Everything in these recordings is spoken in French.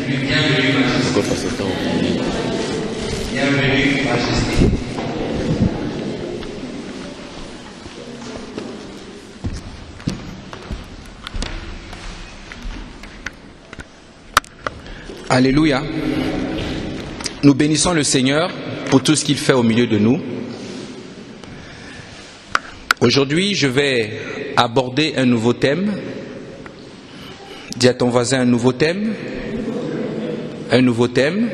Bienvenue, Majesté. Bienvenue, Majesté. Alléluia. Nous bénissons le Seigneur pour tout ce qu'il fait au milieu de nous. Aujourd'hui, je vais aborder un nouveau thème. Dis à ton voisin un nouveau thème. Un nouveau thème.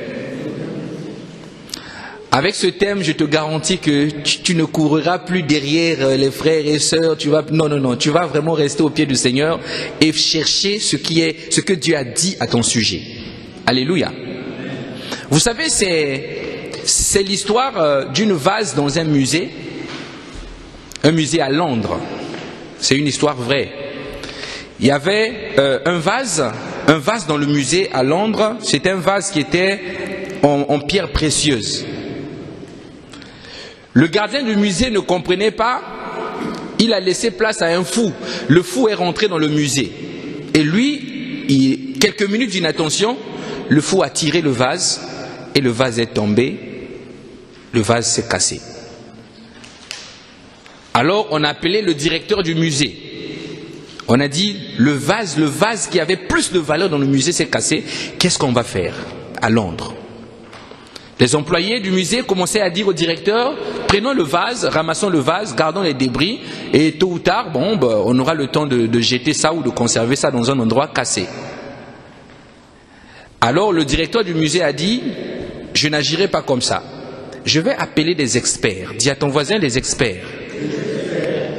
Avec ce thème, je te garantis que tu ne courras plus derrière les frères et sœurs. Non. Tu vas vraiment rester au pied du Seigneur et chercher ce que Dieu a dit à ton sujet. Alléluia. Vous savez, c'est l'histoire d'une vase dans un musée à Londres. C'est une histoire vraie. Il y avait un vase dans le musée à Londres. C'était un vase qui était en pierre précieuse. Le gardien du musée ne comprenait pas. Il a laissé place à un fou. Le fou est rentré dans le musée. Et lui, quelques minutes d'inattention, le fou a tiré le vase et le vase est tombé. Le vase s'est cassé. Alors on a appelé le directeur du musée. On a dit, le vase qui avait plus de valeur dans le musée s'est cassé. Qu'est-ce qu'on va faire à Londres? Les employés du musée commençaient à dire au directeur, prenons le vase, ramassons le vase, gardons les débris et tôt ou tard, on aura le temps de jeter ça ou de conserver ça dans un endroit cassé. Alors le directeur du musée a dit, je n'agirai pas comme ça. Je vais appeler des experts. Dis à ton voisin les experts.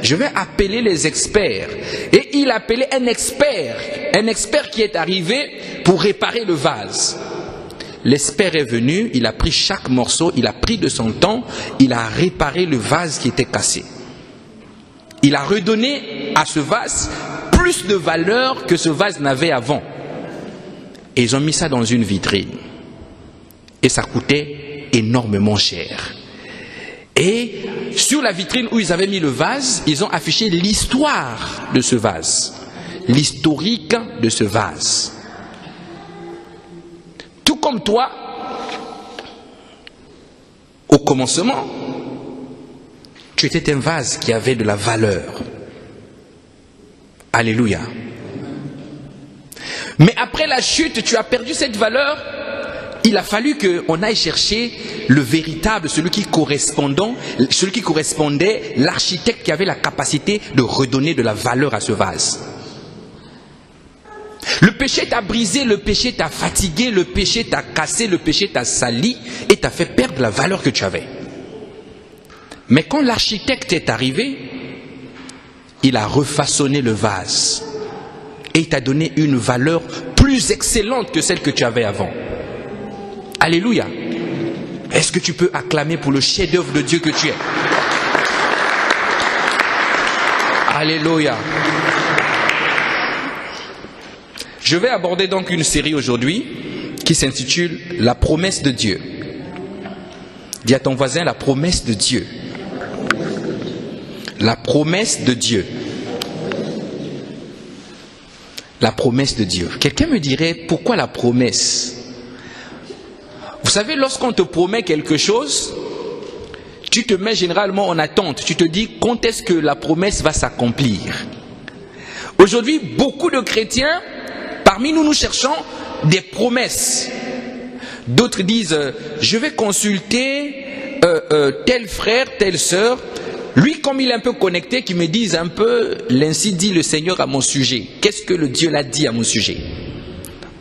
Je vais appeler les experts. Et il a appelé un expert qui est arrivé pour réparer le vase. L'expert est venu, il a pris chaque morceau, il a pris de son temps, il a réparé le vase qui était cassé. Il a redonné à ce vase plus de valeur que ce vase n'avait avant. Et ils ont mis ça dans une vitrine. Et ça coûtait énormément cher. Et sur la vitrine où ils avaient mis le vase, ils ont affiché l'histoire de ce vase. L'historique de ce vase. Tout comme toi, au commencement, tu étais un vase qui avait de la valeur. Alléluia. Mais après la chute, tu as perdu cette valeur. Il a fallu qu'on aille chercher le véritable, celui qui correspondait, l'architecte qui avait la capacité de redonner de la valeur à ce vase. Le péché t'a brisé, le péché t'a fatigué, le péché t'a cassé, le péché t'a sali et t'a fait perdre la valeur que tu avais. Mais quand l'architecte est arrivé, il a refaçonné le vase. Et il t'a donné une valeur plus excellente que celle que tu avais avant. Alléluia. Est-ce que tu peux acclamer pour le chef-d'œuvre de Dieu que tu es? Alléluia. Je vais aborder donc une série aujourd'hui qui s'intitule « La promesse de Dieu ». Dis à ton voisin la promesse de Dieu. La promesse de Dieu. La promesse de Dieu. Quelqu'un me dirait, pourquoi la promesse? Vous savez, lorsqu'on te promet quelque chose, tu te mets généralement en attente. Tu te dis, quand est-ce que la promesse va s'accomplir? Aujourd'hui, beaucoup de chrétiens, parmi nous, nous cherchons des promesses. D'autres disent, je vais consulter tel frère, telle sœur. Lui, comme il est un peu connecté, qui me dise un peu, l'ainsi dit le Seigneur à mon sujet. Qu'est-ce que le Dieu l'a dit à mon sujet?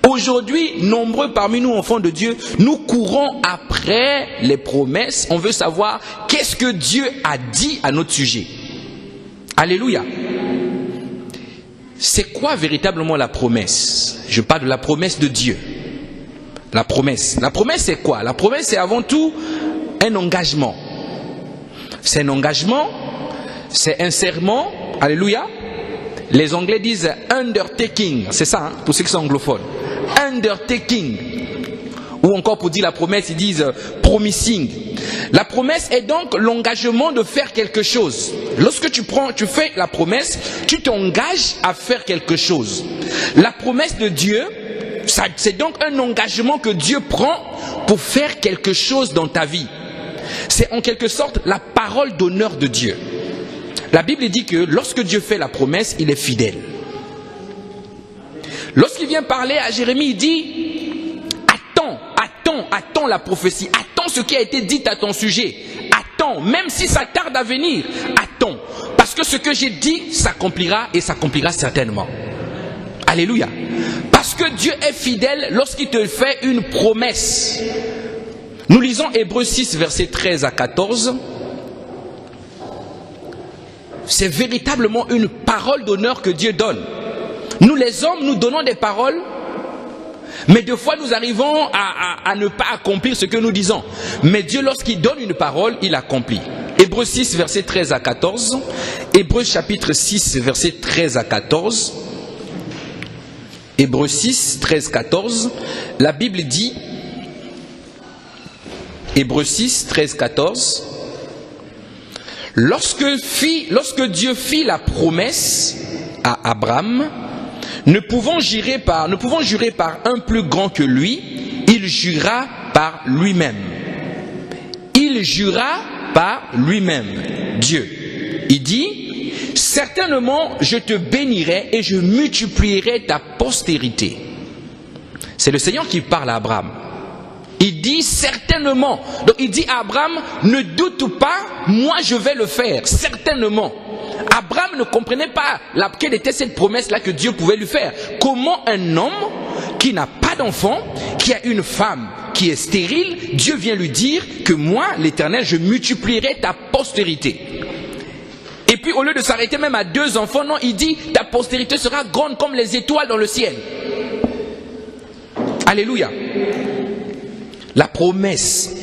Aujourd'hui, nombreux parmi nous, enfants de Dieu, nous courons après les promesses. On veut savoir qu'est-ce que Dieu a dit à notre sujet. Alléluia. C'est quoi véritablement la promesse? Je parle de la promesse de Dieu. La promesse. La promesse, c'est quoi? La promesse, c'est avant tout un engagement. C'est un engagement, c'est un serment, alléluia. Les Anglais disent undertaking, c'est ça, pour ceux qui sont anglophones. Undertaking. Ou encore pour dire la promesse, ils disent promising. La promesse est donc l'engagement de faire quelque chose. Lorsque tu fais la promesse, tu t'engages à faire quelque chose. La promesse de Dieu c'est donc un engagement que Dieu prend pour faire quelque chose dans ta vie. C'est en quelque sorte la parole d'honneur de Dieu. La Bible dit que lorsque Dieu fait la promesse, il est fidèle. Lorsqu'il vient parler à Jérémie, il dit attends la prophétie, attends ce qui a été dit à ton sujet, attends, même si ça tarde à venir, attends, parce que ce que j'ai dit s'accomplira et s'accomplira certainement. Alléluia. Parce que Dieu est fidèle lorsqu'il te fait une promesse. Nous lisons Hébreux 6, versets 13 à 14. C'est véritablement une parole d'honneur que Dieu donne. Nous les hommes, nous donnons des paroles, mais des fois nous arrivons à ne pas accomplir ce que nous disons. Mais Dieu, lorsqu'il donne une parole, il accomplit. Hébreux 6, versets 13 à 14. Hébreux chapitre 6, versets 13 à 14. Hébreux 6, 13, 14. La Bible dit, Hébreux 6, 13, 14. Lorsque Dieu fit la promesse à Abraham, ne pouvant jurer par un plus grand que lui, il jura par lui-même. Il jura par lui-même, Dieu. Il dit, certainement je te bénirai et je multiplierai ta postérité. C'est le Seigneur qui parle à Abraham. Il dit certainement. Donc il dit à Abraham, ne doute pas, moi je vais le faire, certainement. Abraham ne comprenait pas quelle était cette promesse-là que Dieu pouvait lui faire. Comment un homme qui n'a pas d'enfant, qui a une femme qui est stérile, Dieu vient lui dire que moi, l'Éternel, je multiplierai ta postérité. Et puis au lieu de s'arrêter même à 2 enfants, non, il dit ta postérité sera grande comme les étoiles dans le ciel. Alléluia. La promesse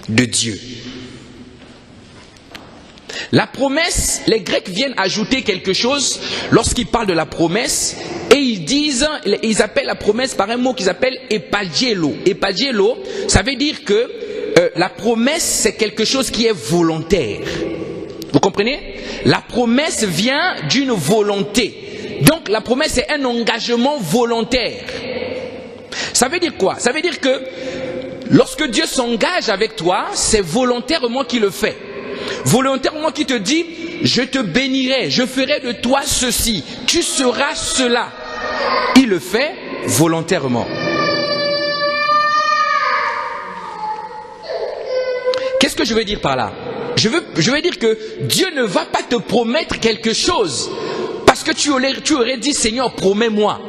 de Dieu. La promesse, les Grecs viennent ajouter quelque chose lorsqu'ils parlent de la promesse et ils appellent la promesse par un mot qu'ils appellent epagielo. Epagielo, ça veut dire que la promesse c'est quelque chose qui est volontaire. Vous comprenez? La promesse vient d'une volonté. Donc la promesse est un engagement volontaire. Ça veut dire quoi? Ça veut dire que lorsque Dieu s'engage avec toi, c'est volontairement qu'il le fait. Volontairement qu'il te dit, je te bénirai, je ferai de toi ceci, tu seras cela. Il le fait volontairement. Qu'est-ce que je veux dire par là? Je veux dire que Dieu ne va pas te promettre quelque chose parce que tu aurais dit, Seigneur, promets-moi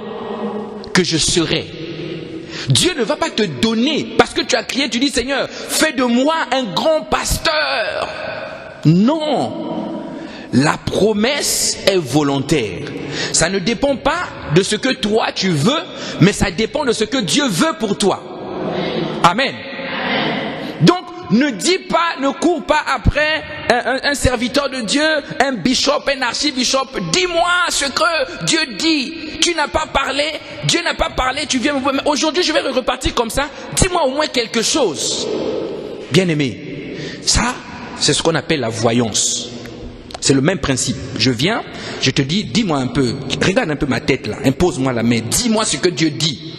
que je serai. Dieu ne va pas te donner parce que tu as crié, tu dis, Seigneur, fais de moi un grand pasteur. Non, la promesse est volontaire. Ça ne dépend pas de ce que toi tu veux, mais ça dépend de ce que Dieu veut pour toi. Amen. Donc, ne dis pas, ne cours pas après un serviteur de Dieu, un bishop, un archibishop. Dis-moi ce que Dieu dit. Tu n'as pas parlé, Dieu n'a pas parlé, tu viens me voir. Aujourd'hui, je vais repartir comme ça. Dis-moi au moins quelque chose. Bien-aimé, ça, c'est ce qu'on appelle la voyance. C'est le même principe. Je viens, je te dis, dis-moi un peu, regarde un peu ma tête là, impose-moi la main, dis-moi ce que Dieu dit.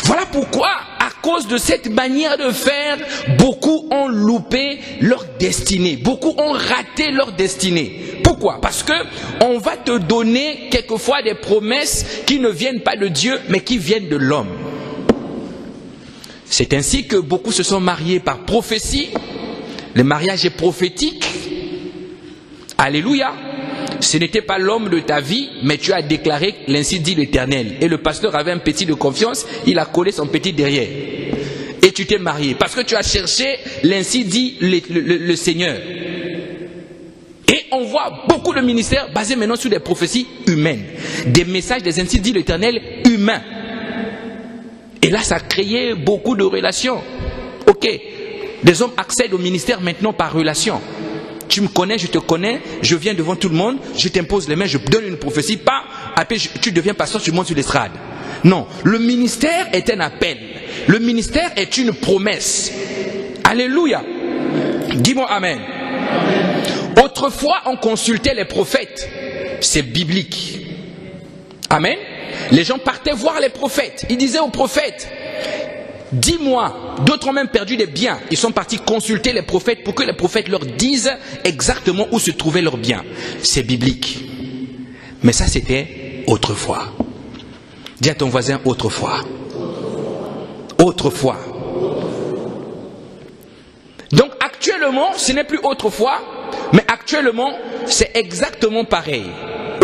Voilà pourquoi, à cause de cette manière de faire, beaucoup ont loupé leur destinée, beaucoup ont raté leur destinée. Pourquoi? Parce que on va te donner quelquefois des promesses qui ne viennent pas de Dieu, mais qui viennent de l'homme. C'est ainsi que beaucoup se sont mariés par prophétie. Le mariage est prophétique. Alléluia. Ce n'était pas l'homme de ta vie, mais tu as déclaré l'ainsi dit l'Éternel. Et le pasteur avait un petit de confiance, il a collé son petit derrière. Et tu t'es marié parce que tu as cherché l'ainsi dit le Seigneur. Et on voit beaucoup de ministères basés maintenant sur des prophéties humaines. Des messages des ainsi dit l'Éternel humains. Et là, ça a créé beaucoup de relations. Ok. Des hommes accèdent au ministère maintenant par relation. Tu me connais, je te connais, je viens devant tout le monde, je t'impose les mains, je donne une prophétie, pas, après tu deviens pasteur, tu montes sur l'estrade. Non, le ministère est un appel. Le ministère est une promesse. Alléluia. Dis-moi amen. Autrefois, on consultait les prophètes. C'est biblique. Amen. les gens partaient voir les prophètes. Ils disaient aux prophètes, dis-moi, d'autres ont même perdu des biens. Ils sont partis consulter les prophètes pour que les prophètes leur disent exactement où se trouvaient leurs biens. C'est biblique. Mais ça, c'était autrefois. Dis à ton voisin, autrefois. Autrefois. Donc actuellement, ce n'est plus autrefois, mais actuellement, c'est exactement pareil.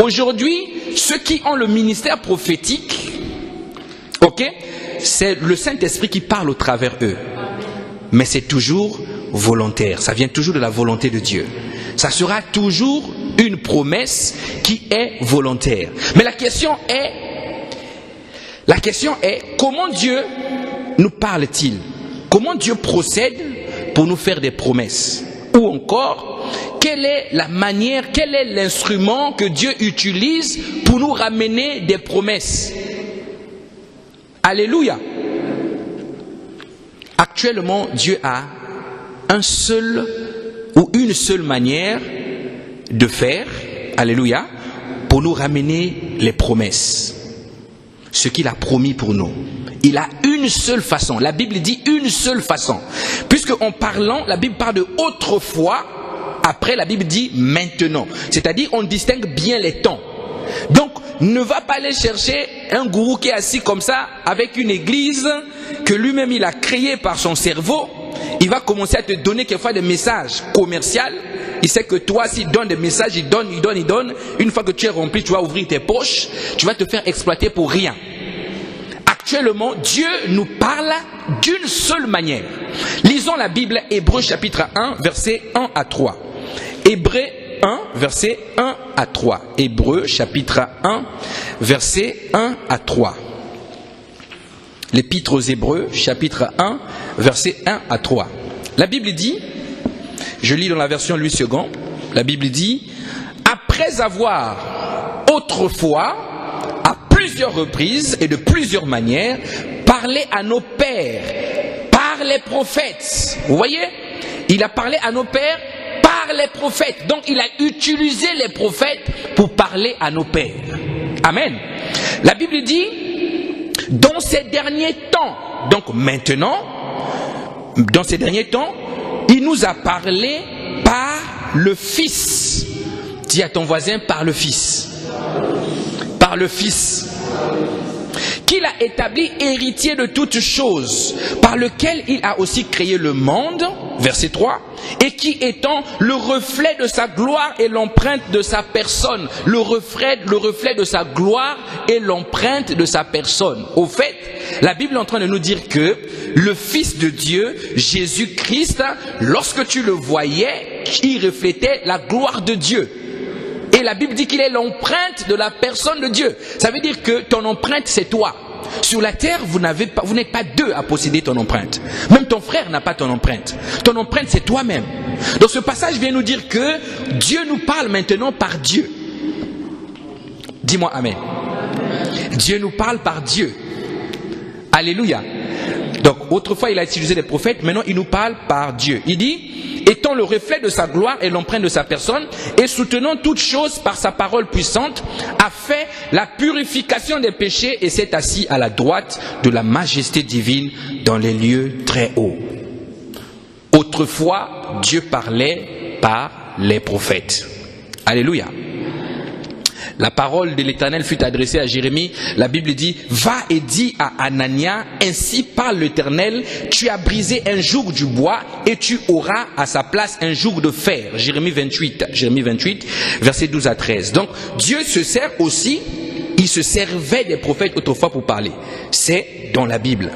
Aujourd'hui, ceux qui ont le ministère prophétique, ok, c'est le Saint-Esprit qui parle au travers d'eux. Mais c'est toujours volontaire, ça vient toujours de la volonté de Dieu. Ça sera toujours une promesse qui est volontaire. Mais la question est, comment Dieu nous parle-t-il? Comment Dieu procède pour nous faire des promesses? Ou encore, quelle est la manière, quel est l'instrument que Dieu utilise pour nous ramener des promesses? Alléluia. Actuellement, Dieu a un seul ou une seule manière de faire, alléluia, pour nous ramener les promesses. Ce qu'il a promis pour nous. Il a une seule façon. La Bible dit une seule façon. Puisque en parlant, la Bible parle de autrefois, après la Bible dit maintenant. C'est-à-dire on distingue bien les temps. Donc ne va pas aller chercher un gourou qui est assis comme ça avec une église que lui-même il a créée par son cerveau. Il va commencer à te donner quelquefois des messages commerciaux. Il sait que toi, s'il donne des messages, il donne. Une fois que tu es rempli, tu vas ouvrir tes poches. Tu vas te faire exploiter pour rien. Actuellement, Dieu nous parle d'une seule manière. Lisons la Bible, Hébreux chapitre 1, versets 1 à 3. Hébreux 1, versets 1 à 3. Hébreux chapitre 1, versets 1 à 3. L'Épître aux Hébreux, chapitre 1, versets 1 à 3. La Bible dit, je lis dans la version Louis II, la Bible dit, après avoir autrefois, à plusieurs reprises et de plusieurs manières, parlé à nos pères par les prophètes. Vous voyez? Il a parlé à nos pères par les prophètes. Donc il a utilisé les prophètes pour parler à nos pères. Amen. La Bible dit, dans ces derniers temps, donc maintenant, dans ces derniers temps, il nous a parlé par le Fils. Dis à ton voisin, par le Fils. Par le Fils. Qu'il a établi héritier de toutes choses, par lequel il a aussi créé le monde, verset 3, et qui étant le reflet de sa gloire et l'empreinte de sa personne. Le reflet de sa gloire et l'empreinte de sa personne. Au fait, la Bible est en train de nous dire que le Fils de Dieu, Jésus-Christ, lorsque tu le voyais, il reflétait la gloire de Dieu. Et la Bible dit qu'il est l'empreinte de la personne de Dieu. Ça veut dire que ton empreinte, c'est toi. Sur la terre, vous n'êtes pas deux à posséder ton empreinte. Même ton frère n'a pas ton empreinte. Ton empreinte, c'est toi-même. Donc ce passage vient nous dire que Dieu nous parle maintenant par Dieu. Dis-moi Amen. Dieu nous parle par Dieu. Alléluia. Donc autrefois, il a utilisé les prophètes. Maintenant, il nous parle par Dieu. Il dit, étant le reflet de sa gloire et l'empreinte de sa personne, et soutenant toutes choses par sa parole puissante, a fait la purification des péchés et s'est assis à la droite de la majesté divine dans les lieux très hauts. Autrefois, Dieu parlait par les prophètes. Alléluia. La parole de l'Éternel fut adressée à Jérémie. La Bible dit, va et dis à Anania, ainsi parle l'Éternel, tu as brisé un joug du bois et tu auras à sa place un joug de fer. Jérémie 28, versets 12 à 13. Donc Dieu se sert aussi, il se servait des prophètes autrefois pour parler. C'est dans la Bible.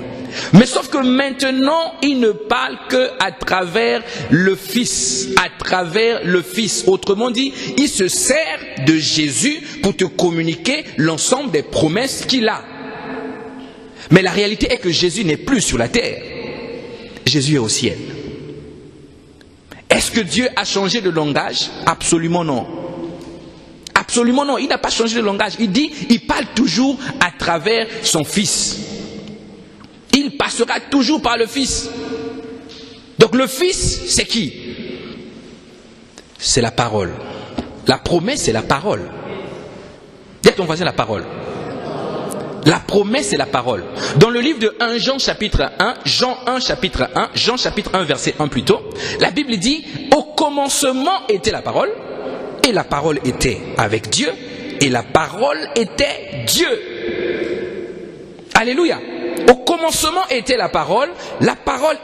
Mais sauf que maintenant, il ne parle qu'à travers le Fils. À travers le Fils. Autrement dit, il se sert de Jésus pour te communiquer l'ensemble des promesses qu'il a. Mais la réalité est que Jésus n'est plus sur la terre. Jésus est au ciel. Est-ce que Dieu a changé de langage? Absolument non. Absolument non. Il n'a pas changé de langage. Il parle toujours à travers son Fils. Il passera toujours par le Fils. Donc le Fils, c'est qui? C'est la parole. La promesse, c'est la parole. Dis à ton voisin la parole. La promesse, c'est la parole. Dans le livre de 1 Jean chapitre 1, Jean 1 chapitre 1, Jean chapitre 1 verset 1 plutôt, la Bible dit « Au commencement était la parole, et la parole était avec Dieu, et la parole était Dieu. » Alléluia. Au commencement était la parole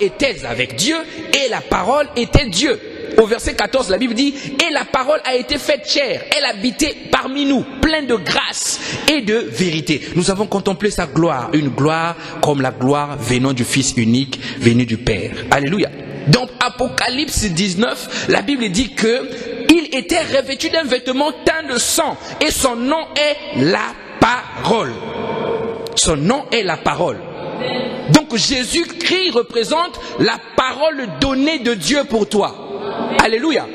était avec Dieu, et la parole était Dieu. Au verset 14, la Bible dit « Et la parole a été faite chair, elle habitait parmi nous, pleine de grâce et de vérité. » Nous avons contemplé sa gloire, une gloire comme la gloire venant du Fils unique, venu du Père. Alléluia. Dans Apocalypse 19, la Bible dit que il était revêtu d'un vêtement teint de sang, et son nom est la parole. Son nom est la parole. Donc Jésus-Christ représente la parole donnée de Dieu pour toi. Alléluia.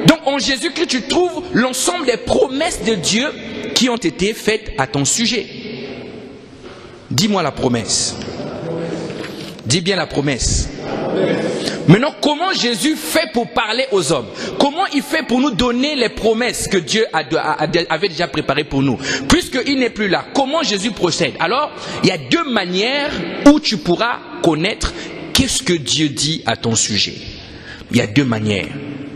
Donc en Jésus-Christ, tu trouves l'ensemble des promesses de Dieu qui ont été faites à ton sujet. Dis-moi la promesse. Dis bien la promesse. Maintenant, comment Jésus fait pour parler aux hommes? Comment il fait pour nous donner les promesses que Dieu avait déjà préparées pour nous? Puisqu'il n'est plus là, comment Jésus procède? Alors, il y a deux manières où tu pourras connaître qu'est-ce que Dieu dit à ton sujet. Il y a deux manières.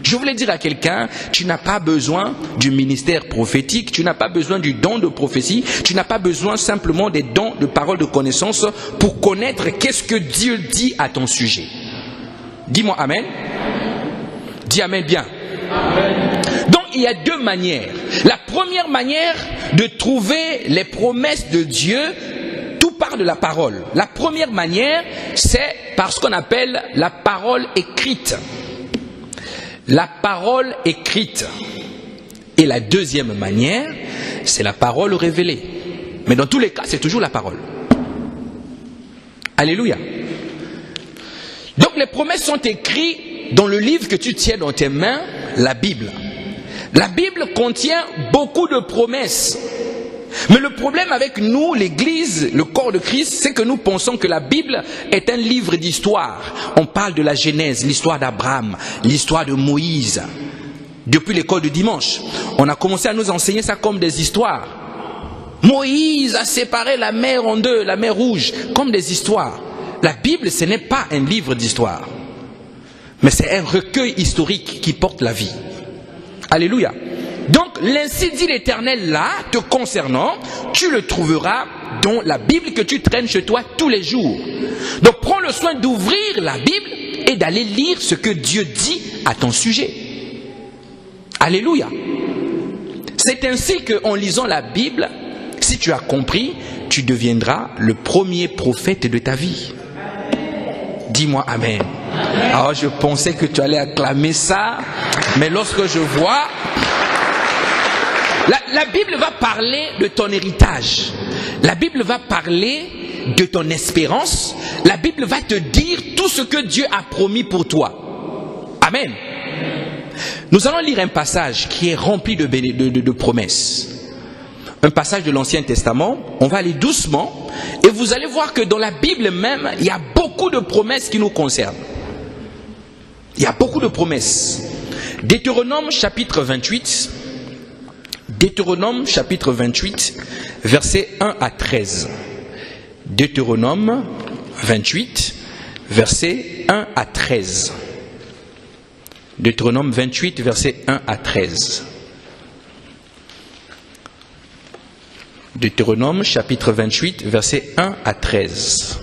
Je voulais dire à quelqu'un, tu n'as pas besoin du ministère prophétique, tu n'as pas besoin du don de prophétie, tu n'as pas besoin simplement des dons de paroles de connaissance pour connaître qu'est-ce que Dieu dit à ton sujet. Dis-moi Amen. Dis Amen bien. Amen. Donc il y a deux manières. La première manière de trouver les promesses de Dieu, tout part de la parole. La première manière, c'est par ce qu'on appelle la parole écrite. La parole écrite. Et la deuxième manière, c'est la parole révélée. Mais dans tous les cas, c'est toujours la parole. Alléluia. Donc les promesses sont écrites dans le livre que tu tiens dans tes mains, la Bible. La Bible contient beaucoup de promesses. Mais le problème avec nous, l'Église, le corps de Christ, c'est que nous pensons que la Bible est un livre d'histoire. On parle de la Genèse, l'histoire d'Abraham, l'histoire de Moïse. Depuis l'école du dimanche, on a commencé à nous enseigner ça comme des histoires. Moïse a séparé la mer en deux, la mer Rouge, comme des histoires. La Bible, ce n'est pas un livre d'histoire, mais c'est un recueil historique qui porte la vie. Alléluia. Donc, l'ainsi dit l'Éternel là, te concernant, tu le trouveras dans la Bible que tu traînes chez toi tous les jours. Donc, prends le soin d'ouvrir la Bible et d'aller lire ce que Dieu dit à ton sujet. Alléluia. C'est ainsi qu'en lisant la Bible, si tu as compris, tu deviendras le premier prophète de ta vie. Dis-moi Amen. Alors je pensais que tu allais acclamer ça, mais lorsque je vois... La Bible va parler de ton héritage. La Bible va parler de ton espérance. La Bible va te dire tout ce que Dieu a promis pour toi. Amen. Nous allons lire un passage qui est rempli de promesses. Un passage de l'Ancien Testament. On va aller doucement. Et vous allez voir que dans la Bible même, il y a beaucoup de promesses qui nous concernent. Il y a beaucoup de promesses. Deutéronome chapitre 28. Deutéronome chapitre 28, versets 1 à 13. Deutéronome 28, versets 1 à 13. Deutéronome 28, versets 1 à 13. Deutéronome chapitre 28, versets 1 à 13.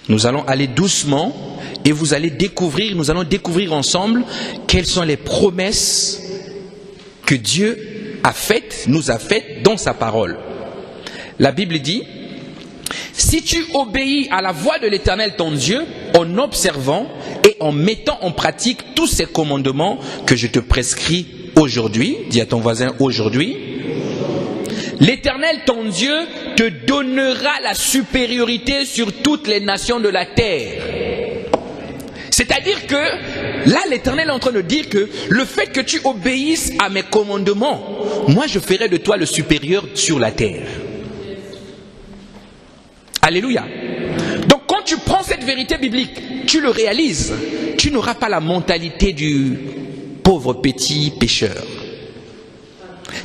Nous allons aller doucement et vous allez découvrir, nous allons découvrir ensemble quelles sont les promesses que Dieu nous a faites dans sa parole. La Bible dit, si tu obéis à la voix de l'Éternel ton Dieu, en observant et en mettant en pratique tous ces commandements que je te prescris aujourd'hui, dis à ton voisin aujourd'hui, l'Éternel ton Dieu te donnera la supériorité sur toutes les nations de la terre. C'est-à-dire que là, l'Éternel est en train de dire que le fait que tu obéisses à mes commandements, moi je ferai de toi le supérieur sur la terre. Alléluia. Donc quand tu prends cette vérité biblique, tu le réalises, tu n'auras pas la mentalité du pauvre petit pécheur.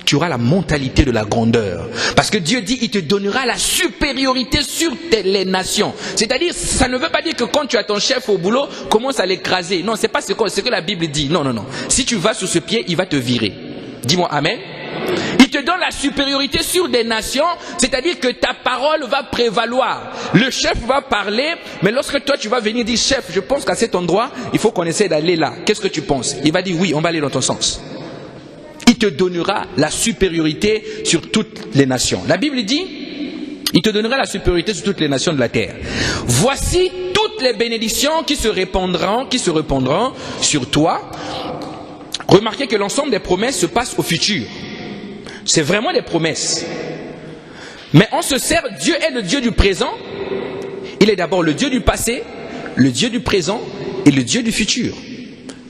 tu auras la mentalité de la grandeur. Parce que Dieu dit, il te donnera la supériorité sur les nations. C'est-à-dire, ça ne veut pas dire que quand tu as ton chef au boulot, commence à l'écraser. Non, c'est pas ce que la Bible dit. Non, non, non. Si tu vas sur ce pied, il va te virer. Dis-moi amen. Il te donne la supériorité sur des nations, c'est-à-dire que ta parole va prévaloir. Le chef va parler, mais lorsque toi tu vas venir dire, chef, je pense qu'à cet endroit, il faut qu'on essaie d'aller là. Qu'est-ce que tu penses? Il va dire, oui, on va aller dans ton sens. Il te donnera la supériorité sur toutes les nations. La Bible dit, il te donnera la supériorité sur toutes les nations de la terre. Voici toutes les bénédictions qui se répandront sur toi. Remarquez que l'ensemble des promesses se passe au futur. C'est vraiment des promesses. Mais on se sert, Dieu est le Dieu du présent. Il est d'abord le Dieu du passé, le Dieu du présent et le Dieu du futur.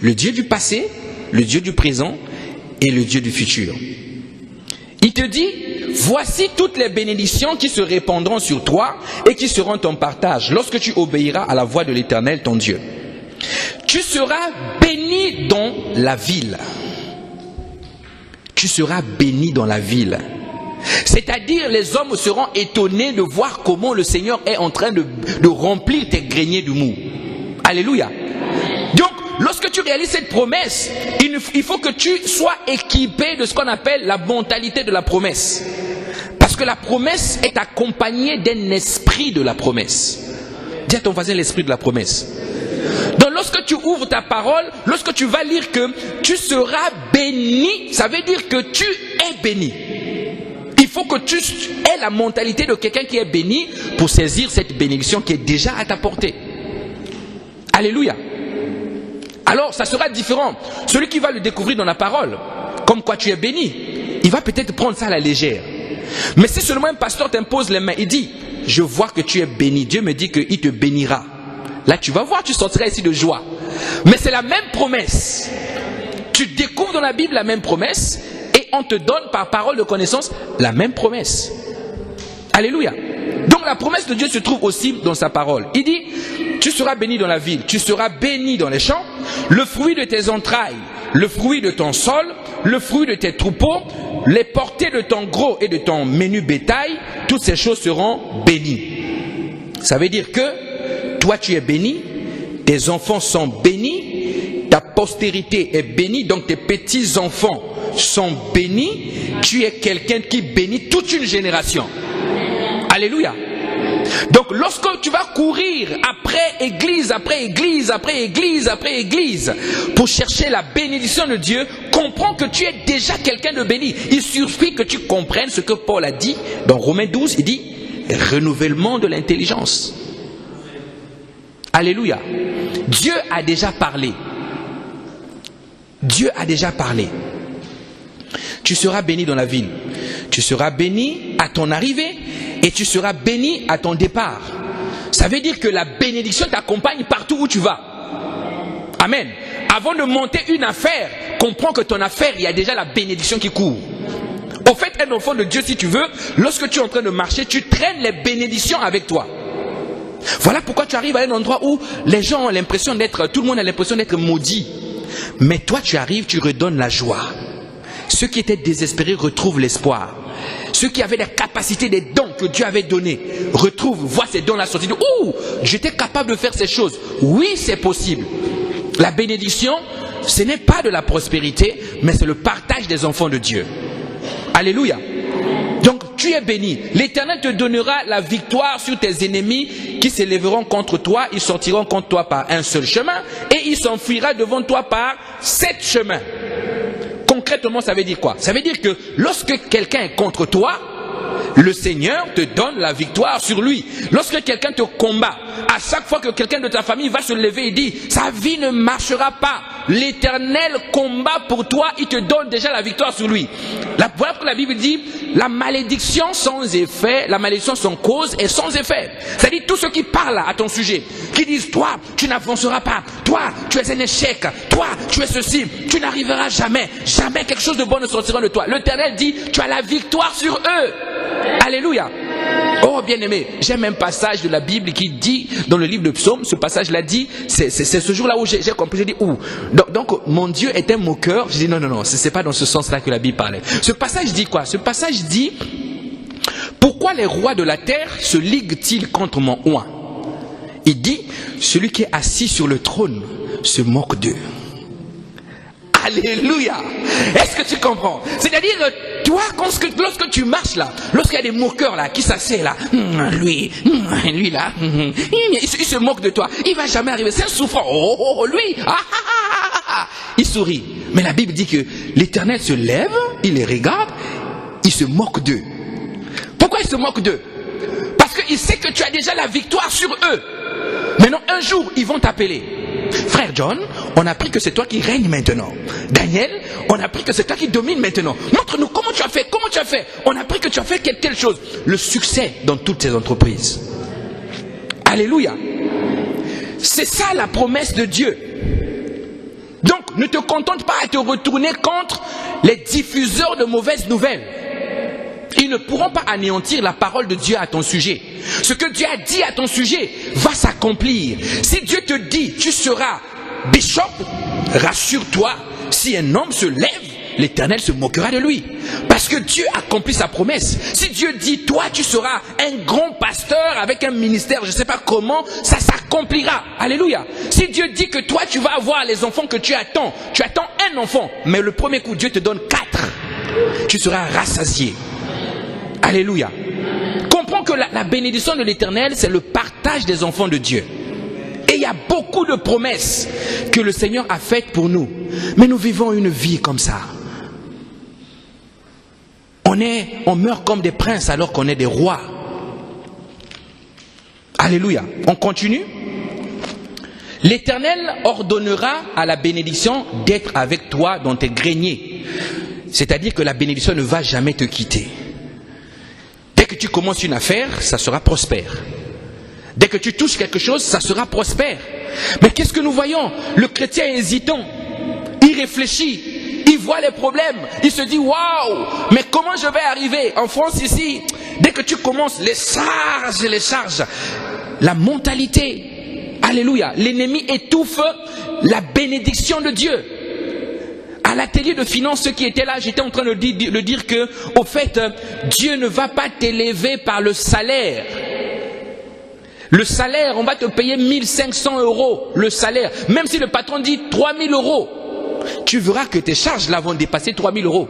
Le Dieu du passé, le Dieu du présent et le Dieu du futur. Il te dit, voici toutes les bénédictions qui se répandront sur toi et qui seront ton partage lorsque tu obéiras à la voix de l'Éternel ton Dieu. Tu seras béni dans la ville. Tu seras béni dans la ville. C'est-à-dire, les hommes seront étonnés de voir comment le Seigneur est en train de remplir tes greniers de mou. Alléluia. Donc, lorsque tu réalises cette promesse, il faut que tu sois équipé de ce qu'on appelle la mentalité de la promesse. Parce que la promesse est accompagnée d'un esprit de la promesse. Dis à ton voisin l'esprit de la promesse. Donc lorsque tu ouvres ta parole, lorsque tu vas lire que tu seras béni, ça veut dire que tu es béni. Il faut que tu aies la mentalité de quelqu'un qui est béni pour saisir cette bénédiction qui est déjà à ta portée. Alléluia. Alors ça sera différent. Celui qui va le découvrir dans la parole, comme quoi tu es béni, il va peut-être prendre ça à la légère. Mais si seulement un pasteur t'impose les mains, il dit, je vois que tu es béni, Dieu me dit qu'il te bénira. Là, tu vas voir, tu sortiras ici de joie. Mais c'est la même promesse. Tu découvres dans la Bible la même promesse et on te donne par parole de connaissance la même promesse. Alléluia. Donc la promesse de Dieu se trouve aussi dans sa parole. Il dit, tu seras béni dans la ville, tu seras béni dans les champs, le fruit de tes entrailles, le fruit de ton sol, le fruit de tes troupeaux, les portées de ton gros et de ton menu bétail, toutes ces choses seront bénies. Ça veut dire que toi tu es béni, tes enfants sont bénis, ta postérité est bénie, donc tes petits-enfants sont bénis, tu es quelqu'un qui bénit toute une génération. Alléluia. Donc lorsque tu vas courir après église, après église, après église, après église, pour chercher la bénédiction de Dieu, comprends que tu es déjà quelqu'un de béni. Il suffit que tu comprennes ce que Paul a dit dans Romains 12, il dit renouvellement de l'intelligence. Alléluia. Dieu a déjà parlé. Dieu a déjà parlé. Tu seras béni dans la ville. Tu seras béni à ton arrivée et tu seras béni à ton départ. Ça veut dire que la bénédiction t'accompagne partout où tu vas. Amen. Avant de monter une affaire, comprends que ton affaire, il y a déjà la bénédiction qui court. Au fait, un enfant de Dieu, si tu veux, lorsque tu es en train de marcher, tu traînes les bénédictions avec toi. Voilà pourquoi tu arrives à un endroit où les gens ont l'impression d'être, tout le monde a l'impression d'être maudit. Mais toi tu arrives, tu redonnes la joie. Ceux qui étaient désespérés retrouvent l'espoir. Ceux qui avaient la capacité des dons que Dieu avait donnés retrouvent, voient ces dons-là sortir. Ouh, j'étais capable de faire ces choses. Oui, c'est possible. La bénédiction, ce n'est pas de la prospérité, mais c'est le partage des enfants de Dieu. Alléluia. Donc tu es béni. L'Éternel te donnera la victoire sur tes ennemis qui s'élèveront contre toi. Ils sortiront contre toi par un seul chemin et il s'enfuira devant toi par 7 chemins. Concrètement, ça veut dire quoi? Ça veut dire que lorsque quelqu'un est contre toi, le Seigneur te donne la victoire sur lui. Lorsque quelqu'un te combat, à chaque fois que quelqu'un de ta famille va se lever et dit sa vie ne marchera pas, l'Éternel combat pour toi, il te donne déjà la victoire sur lui. Voilà pourquoi la Bible dit la malédiction sans effet, la malédiction sans cause et sans effet. C'est-à-dire tous ceux qui parlent à ton sujet, qui disent toi tu n'avanceras pas, toi tu es un échec, toi tu es ceci, tu n'arriveras jamais, jamais quelque chose de bon ne sortira de toi. L'Éternel dit tu as la victoire sur eux. Alléluia. Oh bien-aimé, j'aime un passage de la Bible qui dit, dans le livre de Psaume, ce passage-là dit, c'est ce jour-là où j'ai compris, j'ai dit, ouh, donc mon Dieu est un moqueur. J'ai dit, non, c'est pas dans ce sens-là que la Bible parlait. Ce passage dit quoi? Ce passage dit, pourquoi les rois de la terre se liguent-ils contre mon oint? Il dit, celui qui est assis sur le trône se moque d'eux. Alléluia. Est-ce que tu comprends? C'est-à-dire, toi, lorsque tu marches là, lorsqu'il y a des moqueurs là, qui s'asseyent là, lui là, il se moque de toi, il va jamais arriver, c'est un souffrant, lui, il sourit. Mais la Bible dit que l'Éternel se lève, il les regarde, il se moque d'eux. Pourquoi il se moque d'eux? Parce qu'il sait que tu as déjà la victoire sur eux. Maintenant, un jour, ils vont t'appeler. Frère John, on a appris que c'est toi qui règnes maintenant. Daniel, on a appris que c'est toi qui domines maintenant. Montre-nous comment tu as fait, On a appris que tu as fait quelque chose. Le succès dans toutes ces entreprises. Alléluia. C'est ça la promesse de Dieu. Donc, ne te contente pas à te retourner contre les diffuseurs de mauvaises nouvelles. Ils ne pourront pas anéantir la parole de Dieu à ton sujet. Ce que Dieu a dit à ton sujet va s'accomplir. Si Dieu te dit, tu seras bishop, rassure-toi, si un homme se lève, l'Éternel se moquera de lui. Parce que Dieu accomplit sa promesse. Si Dieu dit, toi, tu seras un grand pasteur avec un ministère, je ne sais pas comment, ça s'accomplira. Alléluia. Si Dieu dit que toi, tu vas avoir les enfants que tu attends un enfant, mais le premier coup, Dieu te donne 4, tu seras rassasié. Alléluia. Comprends que la bénédiction de l'Éternel, c'est le partage des enfants de Dieu. Et il y a beaucoup de promesses que le Seigneur a faites pour nous. Mais nous vivons une vie comme ça. On meurt comme des princes alors qu'on est des rois. Alléluia. On continue. L'Éternel ordonnera à la bénédiction d'être avec toi dans tes greniers. C'est-à-dire que la bénédiction ne va jamais te quitter. Dès que tu commences une affaire, ça sera prospère. Dès que tu touches quelque chose, ça sera prospère. Mais qu'est-ce que nous voyons? Le chrétien est hésitant. Il réfléchit. Il voit les problèmes. Il se dit, waouh, mais comment je vais arriver? En France ici, dès que tu commences, les charges, la mentalité. Alléluia. L'ennemi étouffe la bénédiction de Dieu. À l'atelier de finance, ceux qui étaient là, j'étais en train de dire que, au fait, Dieu ne va pas t'élever par le salaire. Le salaire, on va te payer 1500 €, le salaire. Même si le patron dit 3000 €, tu verras que tes charges là vont dépasser 3000 €.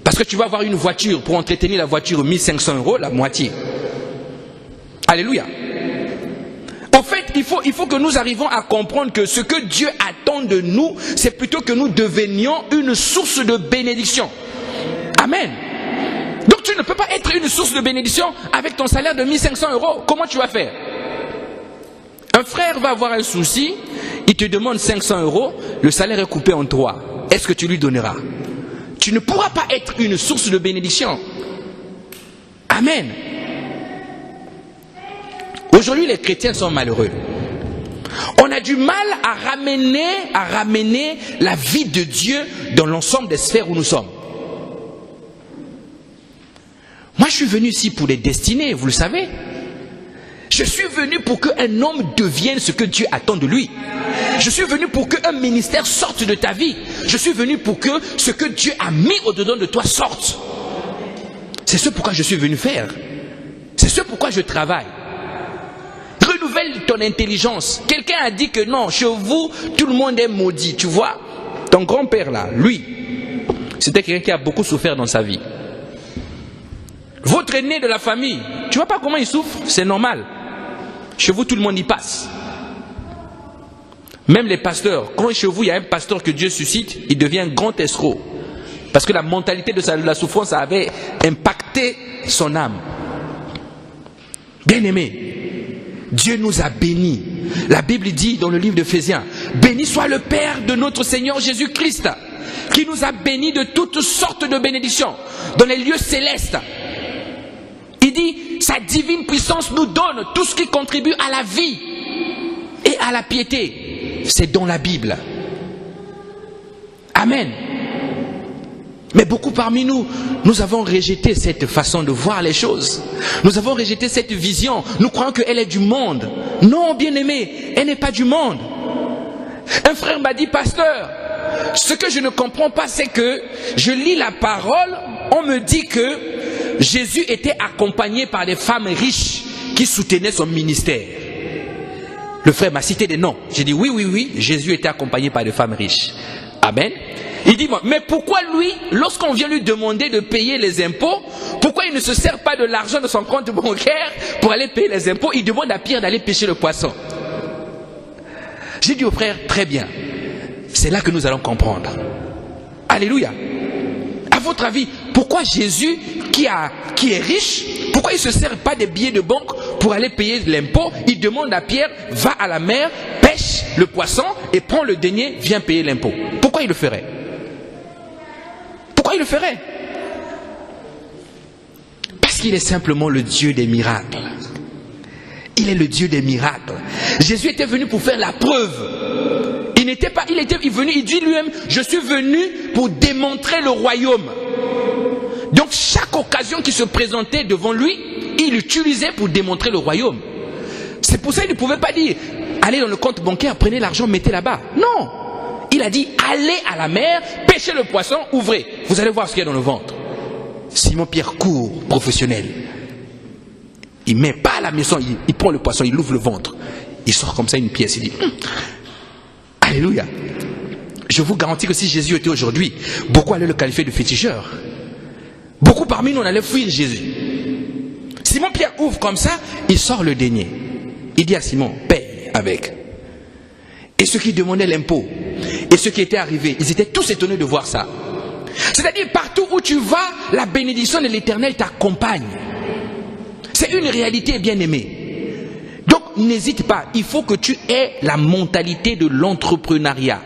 Parce que tu vas avoir une voiture, pour entretenir la voiture, 1500 €, la moitié. Alléluia. En fait, il faut que nous arrivions à comprendre que ce que Dieu attend de nous, c'est plutôt que nous devenions une source de bénédiction. Amen. Donc tu ne peux pas être une source de bénédiction avec ton salaire de 1500 €. Comment tu vas faire? Un frère va avoir un souci, il te demande 500 €, le salaire est coupé en 3. Est-ce que tu lui donneras? Tu ne pourras pas être une source de bénédiction. Amen. Aujourd'hui, les chrétiens sont malheureux. On a du mal à ramener la vie de Dieu dans l'ensemble des sphères où nous sommes. Moi, je suis venu ici pour les destinées, vous le savez. Je suis venu pour qu'un homme devienne ce que Dieu attend de lui. Je suis venu pour qu'un ministère sorte de ta vie. Je suis venu pour que ce que Dieu a mis au-dedans de toi sorte. C'est ce pourquoi je suis venu faire. C'est ce pourquoi je travaille. Renouvelle ton intelligence. Quelqu'un a dit que non, chez vous, tout le monde est maudit. Tu vois, ton grand-père là, lui, c'était quelqu'un qui a beaucoup souffert dans sa vie. Votre aîné de la famille, tu vois pas comment il souffre? C'est normal. Chez vous, tout le monde y passe. Même les pasteurs, quand chez vous, il y a un pasteur que Dieu suscite, il devient un grand escroc. Parce que la mentalité de la souffrance avait impacté son âme. Bien-aimé, Dieu nous a bénis. La Bible dit dans le livre d'Éphésiens, béni soit le Père de notre Seigneur Jésus-Christ, qui nous a bénis de toutes sortes de bénédictions dans les lieux célestes. Il dit, sa divine puissance nous donne tout ce qui contribue à la vie et à la piété. C'est dans la Bible. Amen. Mais beaucoup parmi nous, nous avons rejeté cette façon de voir les choses. Nous avons rejeté cette vision. Nous croyons qu'elle est du monde. Non, bien-aimé, elle n'est pas du monde. Un frère m'a dit, pasteur, ce que je ne comprends pas, c'est que je lis la parole, on me dit que Jésus était accompagné par des femmes riches qui soutenaient son ministère. Le frère m'a cité des noms. J'ai dit, oui, Jésus était accompagné par des femmes riches. Amen. Il dit, mais pourquoi lui, lorsqu'on vient lui demander de payer les impôts, pourquoi il ne se sert pas de l'argent de son compte bancaire pour aller payer les impôts? Il demande à Pierre d'aller pêcher le poisson. J'ai dit au frère, très bien. C'est là que nous allons comprendre. Alléluia. À votre avis, pourquoi Jésus, qui est riche, pourquoi il ne se sert pas des billets de banque pour aller payer l'impôt? Il demande à Pierre, va à la mer, pêche le poisson et prends le denier, viens payer l'impôt. Pourquoi il le ferait? Pourquoi il le ferait? Parce qu'il est simplement le Dieu des miracles. Il est le Dieu des miracles. Jésus était venu pour faire la preuve. Il dit lui-même, je suis venu pour démontrer le royaume. Donc chaque occasion qui se présentait devant lui, il l'utilisait pour démontrer le royaume. C'est pour ça qu'il ne pouvait pas dire, allez dans le compte bancaire, prenez l'argent, mettez là-bas. Non. Il a dit, allez à la mer, pêchez le poisson, ouvrez. Vous allez voir ce qu'il y a dans le ventre. Simon-Pierre court, professionnel. Il ne met pas à la maison, il prend le poisson, il ouvre le ventre. Il sort comme ça une pièce, il dit, Alléluia. Je vous garantis que si Jésus était aujourd'hui, beaucoup allaient le qualifier de féticheur. Beaucoup parmi nous, on allait fuir Jésus. Simon-Pierre ouvre comme ça, il sort le denier. Il dit à Simon, paye avec. Et ceux qui demandaient l'impôt, et ceux qui étaient arrivés, ils étaient tous étonnés de voir ça. C'est-à-dire, partout où tu vas, la bénédiction de l'Éternel t'accompagne. C'est une réalité, bien-aimée. Donc, n'hésite pas, il faut que tu aies la mentalité de l'entrepreneuriat.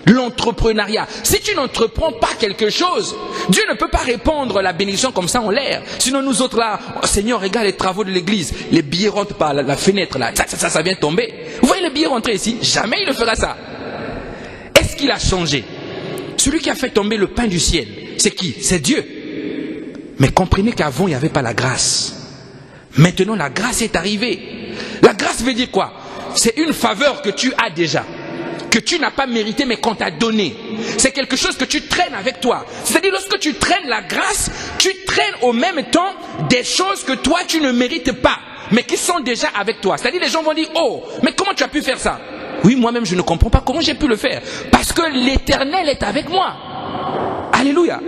L'entrepreneuriat. Si tu n'entreprends pas quelque chose, Dieu ne peut pas répandre la bénédiction comme ça en l'air. Sinon nous autres là, oh, Seigneur, regarde les travaux de l'église, les billets rentrent par la fenêtre là, ça vient tomber. Vous voyez les billets rentrer ici? Jamais il ne fera ça. Est-ce qu'il a changé? Celui qui a fait tomber le pain du ciel, c'est qui? C'est Dieu. Mais comprenez qu'avant il n'y avait pas la grâce. Maintenant la grâce est arrivée. La grâce veut dire quoi? C'est une faveur que tu as déjà, que tu n'as pas mérité mais qu'on t'a donné. C'est quelque chose que tu traînes avec toi. C'est-à-dire lorsque tu traînes la grâce, tu traînes au même temps des choses que toi tu ne mérites pas, mais qui sont déjà avec toi. C'est-à-dire les gens vont dire, oh, mais comment tu as pu faire ça? Oui, moi-même je ne comprends pas comment j'ai pu le faire. Parce que l'Éternel est avec moi. Alléluia.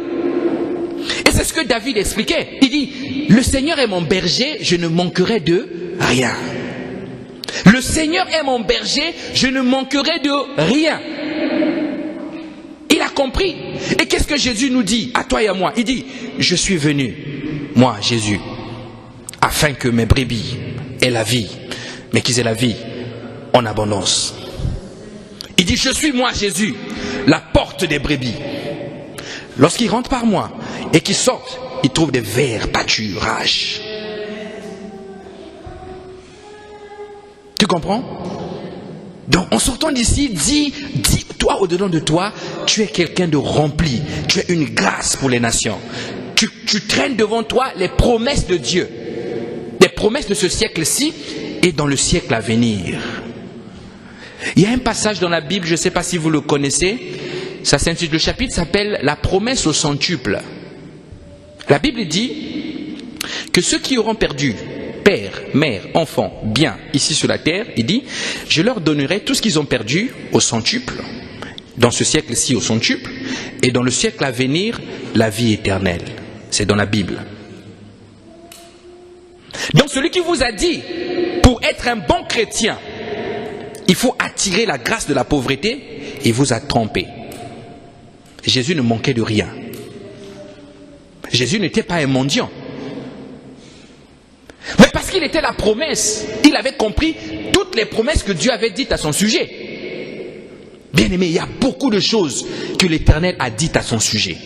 Et c'est ce que David expliquait. Il dit, le Seigneur est mon berger, je ne manquerai de rien. Le Seigneur est mon berger, je ne manquerai de rien. Il a compris. Et qu'est-ce que Jésus nous dit à toi et à moi? Il dit, je suis venu, moi Jésus, afin que mes brebis aient la vie, mais qu'ils aient la vie en abondance. Il dit, je suis moi Jésus, la porte des brebis. Lorsqu'ils rentrent par moi et qu'ils sortent, ils trouvent des verts pâturages. Tu comprends? Donc en sortant d'ici, dis toi au-dedans de toi, tu es quelqu'un de rempli, tu es une grâce pour les nations. Tu traînes devant toi les promesses de Dieu, les promesses de ce siècle-ci et dans le siècle à venir. Il y a un passage dans la Bible, je ne sais pas si vous le connaissez, ça s'intitule, le chapitre s'appelle la promesse au centuple. La Bible dit que ceux qui auront perdu père, mère, enfant, bien, ici sur la terre, il dit, je leur donnerai tout ce qu'ils ont perdu au centuple, dans ce siècle-ci au centuple, et dans le siècle à venir, la vie éternelle. C'est dans la Bible. Donc celui qui vous a dit, pour être un bon chrétien, il faut attirer la grâce de la pauvreté, il vous a trompé. Jésus ne manquait de rien. Jésus n'était pas un mendiant. Mais parce qu'il était la promesse, il avait compris toutes les promesses que Dieu avait dites à son sujet. Bien aimé, il y a beaucoup de choses que l'Éternel a dites à son sujet.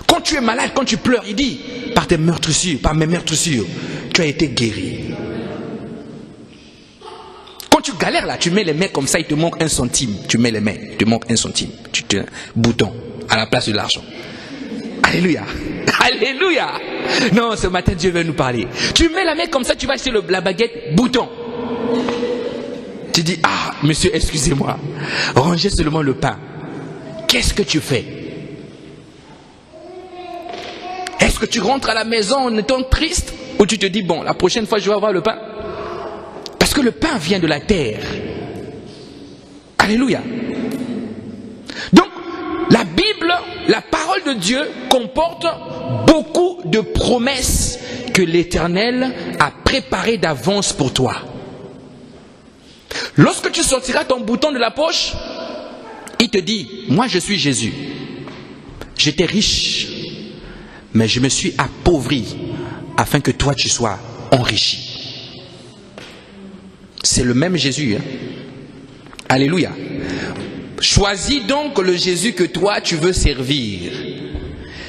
Quand tu es malade, quand tu pleures, il dit, par tes meurtrissures, par mes meurtrissures, tu as été guéri. Quand tu galères là, tu mets les mains comme ça, il te manque 1 centime. Tu mets les mains, il te manque 1 centime. Tu te bouton. à la place de l'argent. Alléluia. Alléluia. Non, ce matin, Dieu veut nous parler. Tu mets la main comme ça, tu vas acheter la baguette bouton. Tu dis, ah, monsieur, excusez-moi, rangez seulement le pain. Qu'est-ce que tu fais? Est-ce que tu rentres à la maison en étant triste? Ou tu te dis, bon, la prochaine fois, je vais avoir le pain? Parce que le pain vient de la terre. Alléluia. Donc, la Bible, la parole de Dieu comporte beaucoup de promesses que l'Éternel a préparées d'avance pour toi. Lorsque tu sortiras ton bouton de la poche, il te dit, moi je suis Jésus. J'étais riche, mais je me suis appauvri afin que toi tu sois enrichi. C'est le même Jésus. Hein? Alléluia. Choisis donc le Jésus que toi tu veux servir.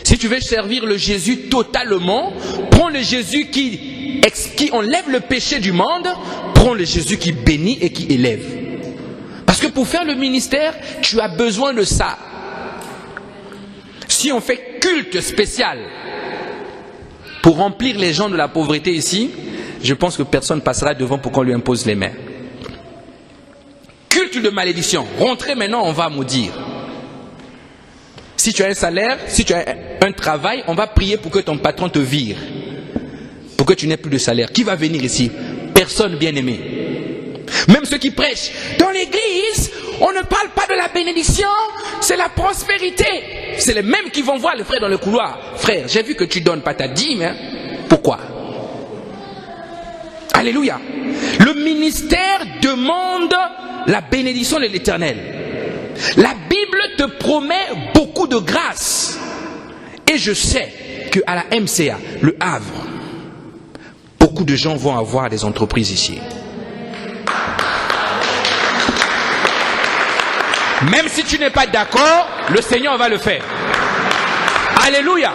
Si tu veux servir le Jésus totalement, prends le Jésus qui enlève le péché du monde, prends le Jésus qui bénit et qui élève. Parce que pour faire le ministère, tu as besoin de ça. Si on fait culte spécial pour remplir les gens de la pauvreté ici, je pense que personne ne passera devant pour qu'on lui impose les mains. Culte de malédiction. Rentrez maintenant, on va maudire. Si tu as un salaire, si tu as un travail, on va prier pour que ton patron te vire. Pour que tu n'aies plus de salaire. Qui va venir ici? Personne, bien-aimé. Même ceux qui prêchent. Dans l'église, on ne parle pas de la bénédiction, c'est la prospérité. C'est les mêmes qui vont voir le frère dans le couloir. Frère, j'ai vu que tu donnes pas ta dîme. Hein? Pourquoi? Alléluia. Le ministère demande la bénédiction de l'Éternel. La Bible te promet beaucoup de grâce. Et je sais qu'à la MCA, le Havre, beaucoup de gens vont avoir des entreprises ici. Même si tu n'es pas d'accord, le Seigneur va le faire. Alléluia.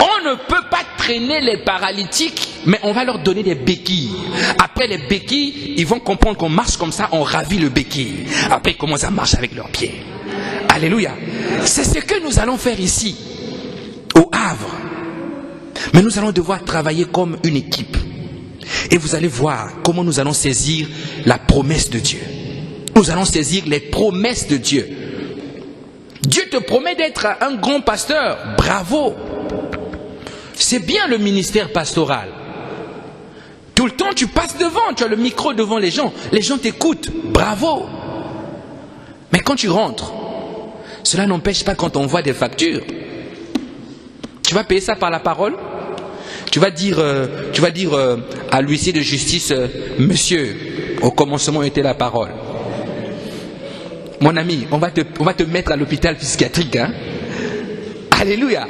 On ne peut pas traîner les paralytiques, mais on va leur donner des béquilles. Après les béquilles, ils vont comprendre qu'on marche comme ça, on ravit le béquille. Après, ils commencent à marcher avec leurs pieds. Alléluia. C'est ce que nous allons faire ici, au Havre. Mais nous allons devoir travailler comme une équipe. Et vous allez voir comment nous allons saisir la promesse de Dieu. Nous allons saisir les promesses de Dieu. Dieu te promet d'être un grand pasteur. Bravo. C'est bien le ministère pastoral. Tout le temps tu passes devant, tu as le micro devant les gens t'écoutent. Bravo. Mais quand tu rentres, cela n'empêche pas quand on voit des factures. Tu vas payer ça par la parole. Tu vas dire à l'huissier de justice, monsieur, au commencement était la parole. Mon ami, on va te mettre à l'hôpital psychiatrique. Hein? Alléluia.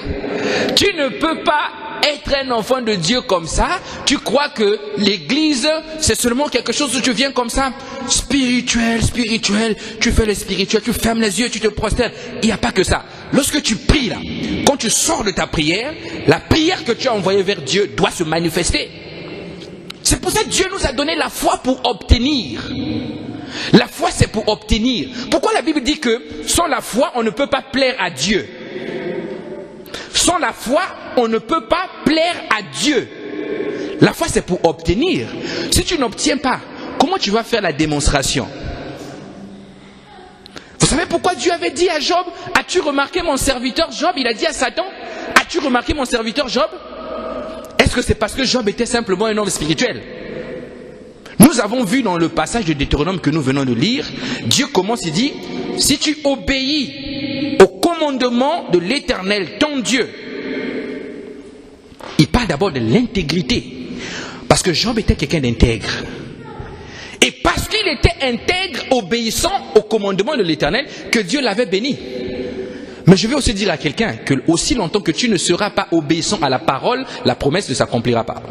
Tu ne peux pas être un enfant de Dieu comme ça. Tu crois que l'église, c'est seulement quelque chose où tu viens comme ça, spirituel. Tu fais le spirituel, tu fermes les yeux, tu te prosternes. Il n'y a pas que ça. Lorsque tu pries là, quand tu sors de ta prière, la prière que tu as envoyée vers Dieu doit se manifester. C'est pour ça que Dieu nous a donné la foi pour obtenir. La foi, c'est pour obtenir. Pourquoi la Bible dit que sans la foi, on ne peut pas plaire à Dieu? Sans la foi, on ne peut pas plaire à Dieu. La foi, c'est pour obtenir. Si tu n'obtiens pas, comment tu vas faire la démonstration? Vous savez pourquoi Dieu avait dit à Job, as-tu remarqué mon serviteur Job? Il a dit à Satan, as-tu remarqué mon serviteur Job? Est-ce que c'est parce que Job était simplement un homme spirituel? Nous avons vu dans le passage de Deutéronome que nous venons de lire, Dieu commence et dit, si tu obéis au commandement de l'Éternel, ton Dieu, il parle d'abord de l'intégrité, parce que Job était quelqu'un d'intègre. Et parce qu'il était intègre, obéissant au commandement de l'Éternel, que Dieu l'avait béni. Mais je vais aussi dire à quelqu'un que aussi longtemps que tu ne seras pas obéissant à la parole, la promesse ne s'accomplira pas.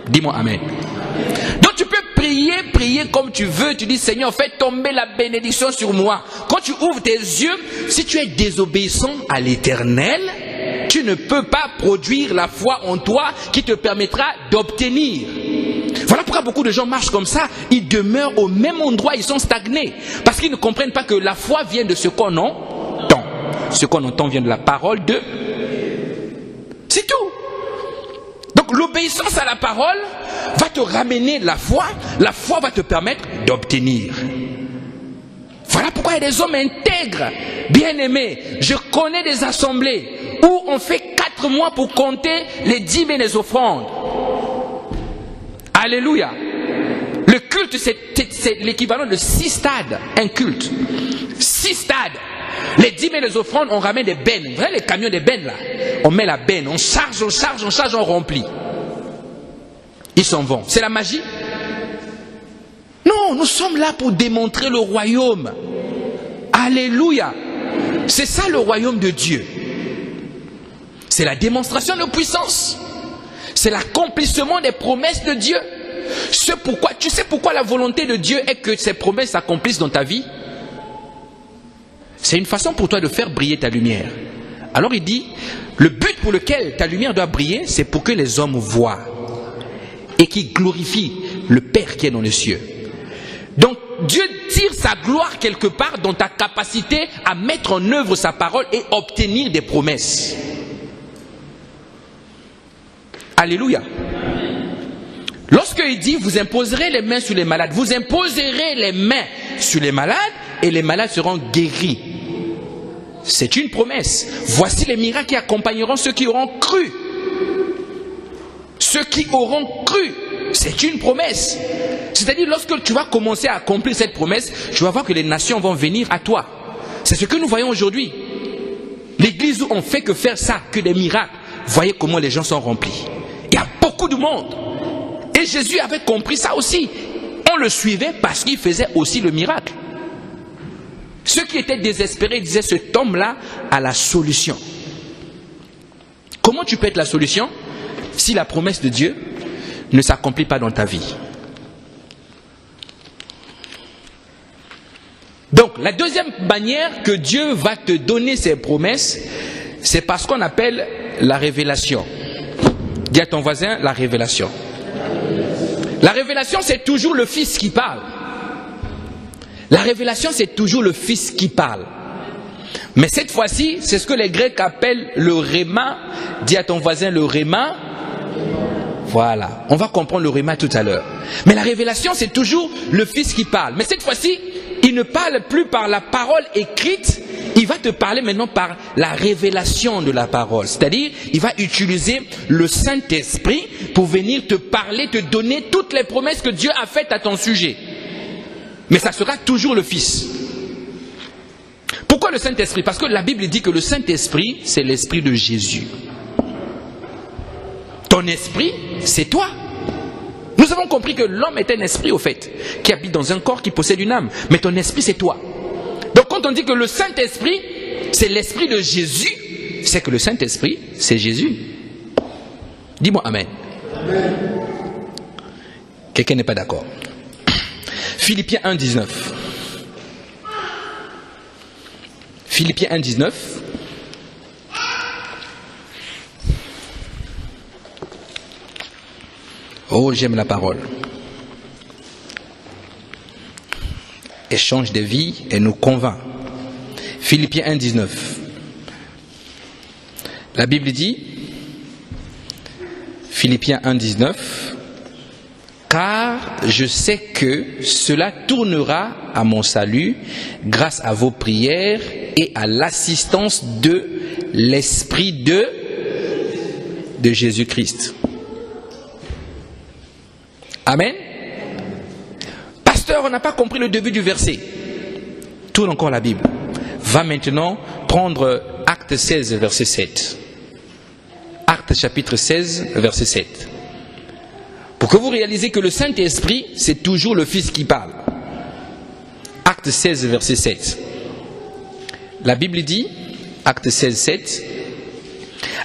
Dis-moi Amen. Donc tu peux prier comme tu veux. Tu dis Seigneur, fais tomber la bénédiction sur moi. Quand tu ouvres tes yeux, si tu es désobéissant à l'Éternel, tu ne peux pas produire la foi en toi qui te permettra d'obtenir. Voilà pourquoi beaucoup de gens marchent comme ça. Ils demeurent au même endroit, ils sont stagnés. Parce qu'ils ne comprennent pas que la foi vient de ce qu'on entend. Ce qu'on entend vient de la parole de... C'est tout. Donc l'obéissance à la parole va te ramener la foi. La foi va te permettre d'obtenir. Voilà pourquoi il y a des hommes intègres, bien-aimés. Je connais des assemblées où on fait 4 mois pour compter les dîmes et les offrandes. Alléluia. Le culte, c'est l'équivalent de 6 stades. Un culte. 6 stades. Les dîmes et les offrandes, on ramène des bennes. Vous voyez les camions des bennes là? On met la benne, on charge, on remplit. Ils s'en vont. C'est la magie? Non, nous sommes là pour démontrer le royaume. Alléluia. C'est ça le royaume de Dieu. C'est la démonstration de puissance. C'est l'accomplissement des promesses de Dieu. Tu sais pourquoi la volonté de Dieu est que ces promesses s'accomplissent dans ta vie? C'est une façon pour toi de faire briller ta lumière. Alors il dit, le but pour lequel ta lumière doit briller, c'est pour que les hommes voient et qu'ils glorifient le Père qui est dans les cieux. Donc Dieu tire sa gloire quelque part dans ta capacité à mettre en œuvre sa parole et obtenir des promesses. Alléluia. Lorsqu'il dit, vous imposerez les mains sur les malades, vous imposerez les mains sur les malades et les malades seront guéris. C'est une promesse. Voici les miracles qui accompagneront ceux qui auront cru. Ceux qui auront cru. C'est une promesse. C'est-à-dire, lorsque tu vas commencer à accomplir cette promesse, tu vas voir que les nations vont venir à toi. C'est ce que nous voyons aujourd'hui. L'église où on fait que faire ça, que des miracles. Voyez comment les gens sont remplis. Il y a beaucoup de monde. Et Jésus avait compris ça aussi. On le suivait parce qu'il faisait aussi le miracle. Ceux qui étaient désespérés disaient, cet homme-là a la solution. Comment tu peux être la solution si la promesse de Dieu ne s'accomplit pas dans ta vie? Donc, la deuxième manière que Dieu va te donner ses promesses, c'est par ce qu'on appelle la révélation. Dis à ton voisin, la révélation. La révélation, c'est toujours le Fils qui parle. La révélation, c'est toujours le Fils qui parle. Mais cette fois-ci, c'est ce que les Grecs appellent le rhéma. Dis à ton voisin, le rhéma. Voilà. On va comprendre le rhéma tout à l'heure. Mais la révélation, c'est toujours le Fils qui parle. Mais cette fois-ci, il ne parle plus par la parole écrite. Il va te parler maintenant par la révélation de la parole. C'est-à-dire, il va utiliser le Saint-Esprit pour venir te parler, te donner toutes les promesses que Dieu a faites à ton sujet. Mais ça sera toujours le Fils. Pourquoi le Saint-Esprit? Parce que la Bible dit que le Saint-Esprit, c'est l'Esprit de Jésus. Ton esprit, c'est toi. Nous avons compris que l'homme est un esprit, au fait, qui habite dans un corps qui possède une âme. Mais ton esprit, c'est toi. Donc quand on dit que le Saint-Esprit, c'est l'Esprit de Jésus, c'est que le Saint-Esprit, c'est Jésus. Dis-moi Amen. Amen. Quelqu'un n'est pas d'accord. Philippiens 1, 19. Philippiens 1, 19. Oh, j'aime la parole. Échange de vie et nous convainc. Philippiens 1, 19. La Bible dit, Philippiens 1, 19, car je sais que cela tournera à mon salut grâce à vos prières et à l'assistance de l'Esprit de Jésus-Christ. Amen. Pasteur, on n'a pas compris le début du verset. Tourne encore la Bible. Va maintenant prendre Acte 16, verset 7. Acte chapitre 16, verset 7. Pour que vous réalisez que le Saint-Esprit, c'est toujours le Fils qui parle. Acte 16, verset 7. La Bible dit, Acte 16, 7,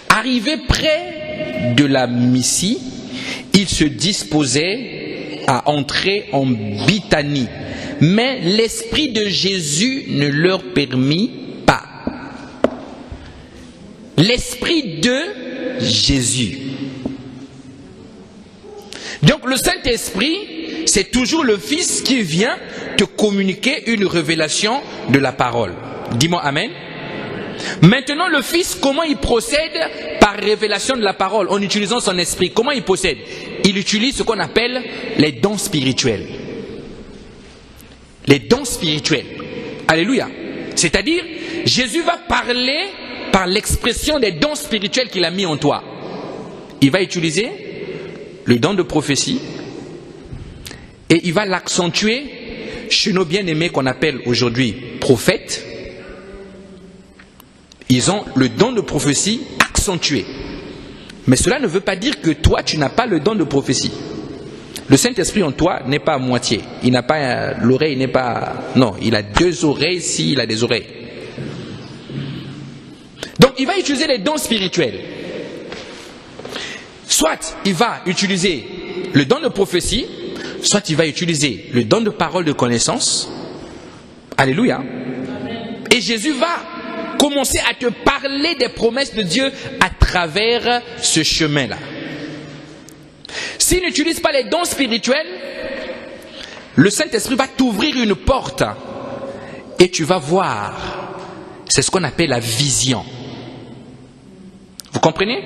arrivé près de la Mysie, ils se disposaient à entrer en Bithanie. Mais l'Esprit de Jésus ne leur permit pas. L'Esprit de Jésus. Donc le Saint-Esprit, c'est toujours le Fils qui vient te communiquer une révélation de la parole. Dis-moi Amen. Maintenant, le Fils, comment il procède? Par révélation de la parole, en utilisant son esprit. Comment il procède? Il utilise ce qu'on appelle les dons spirituels. Les dons spirituels. Alléluia. C'est-à-dire, Jésus va parler par l'expression des dons spirituels qu'il a mis en toi. Il va utiliser le don de prophétie et il va l'accentuer chez nos bien-aimés qu'on appelle aujourd'hui prophètes. Ils ont le don de prophétie accentué. Mais cela ne veut pas dire que toi, tu n'as pas le don de prophétie. Le Saint-Esprit en toi n'est pas à moitié. Il n'a pas l'oreille, n'est pas... Non, il a 2 oreilles s'il a des oreilles. Donc, il va utiliser les dons spirituels. Soit il va utiliser le don de prophétie, soit il va utiliser le don de parole de connaissance. Alléluia. Et Jésus va commencer à te parler des promesses de Dieu à travers ce chemin-là. S'il n'utilise pas les dons spirituels, le Saint-Esprit va t'ouvrir une porte et tu vas voir. C'est ce qu'on appelle la vision. Vous comprenez?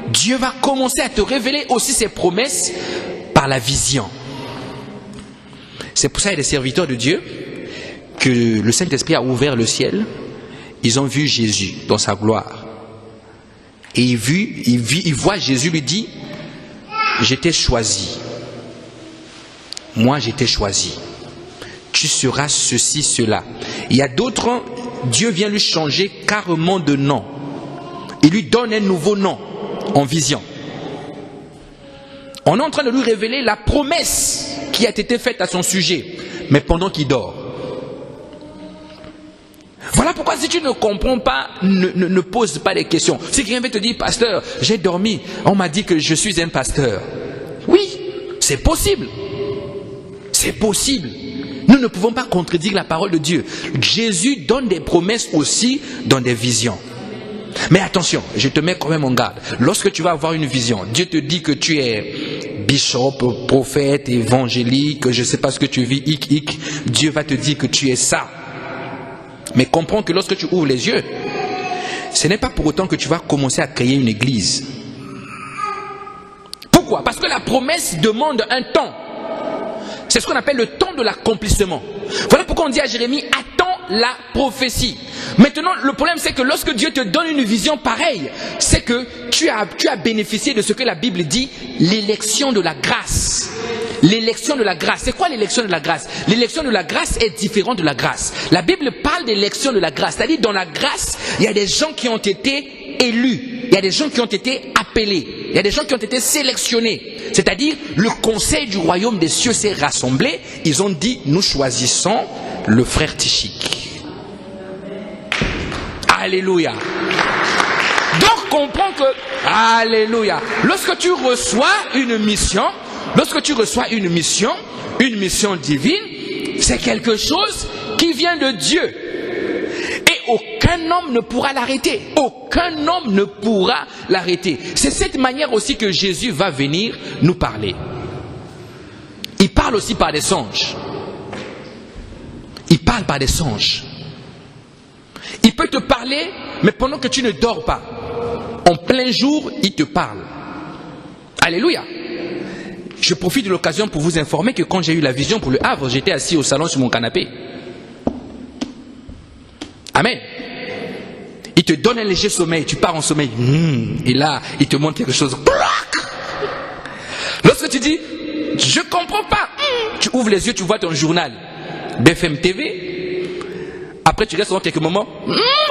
Dieu va commencer à te révéler aussi ses promesses par la vision. C'est pour ça qu'il y a des serviteurs de Dieu que le Saint-Esprit a ouvert le ciel. Ils ont vu Jésus dans sa gloire. Et ils voient Jésus lui dit, je t'ai choisi. Moi, je t'ai choisi. Tu seras ceci, cela. Il y a d'autres, Dieu vient lui changer carrément de nom. Il lui donne un nouveau nom en vision. On est en train de lui révéler la promesse qui a été faite à son sujet, mais pendant qu'il dort. Voilà pourquoi si tu ne comprends pas, ne pose pas des questions. Si quelqu'un veut te dire, pasteur, j'ai dormi, on m'a dit que je suis un pasteur. Oui, c'est possible. C'est possible. Nous ne pouvons pas contredire la parole de Dieu. Jésus donne des promesses aussi dans des visions. Mais attention, je te mets quand même en garde. Lorsque tu vas avoir une vision, Dieu te dit que tu es bishop, prophète, évangélique, je ne sais pas ce que tu vis, Dieu va te dire que tu es ça. Mais comprends que lorsque tu ouvres les yeux, ce n'est pas pour autant que tu vas commencer à créer une église. Pourquoi? Parce que la promesse demande un temps. C'est ce qu'on appelle le temps de l'accomplissement. Voilà pourquoi on dit à Jérémie, attends la prophétie. Maintenant, le problème c'est que lorsque Dieu te donne une vision pareille, c'est que tu as bénéficié de ce que la Bible dit, l'élection de la grâce. L'élection de la grâce. C'est quoi l'élection de la grâce? L'élection de la grâce est différente de la grâce. La Bible parle d'élection de la grâce. C'est-à-dire, dans la grâce, il y a des gens qui ont été élus. Il y a des gens qui ont été appelés. Il y a des gens qui ont été sélectionnés. C'est-à-dire, le conseil du royaume des cieux s'est rassemblé. Ils ont dit, nous choisissons le frère Tichik. Alléluia. Donc, comprends que, alléluia, lorsque tu reçois une mission divine, c'est quelque chose qui vient de Dieu. Et aucun homme ne pourra l'arrêter. Aucun homme ne pourra l'arrêter. C'est cette manière aussi que Jésus va venir nous parler. Il parle aussi par des songes. Il parle par des songes. Il peut te parler, mais pendant que tu ne dors pas. En plein jour, il te parle. Alléluia. Je profite de l'occasion pour vous informer que quand j'ai eu la vision pour le Havre, j'étais assis au salon sur mon canapé. Amen. Il te donne un léger sommeil, tu pars en sommeil. Et là, il te montre quelque chose. Lorsque tu dis, je comprends pas. Tu ouvres les yeux, tu vois ton journal. BFM TV. Après, tu restes pendant quelques moments.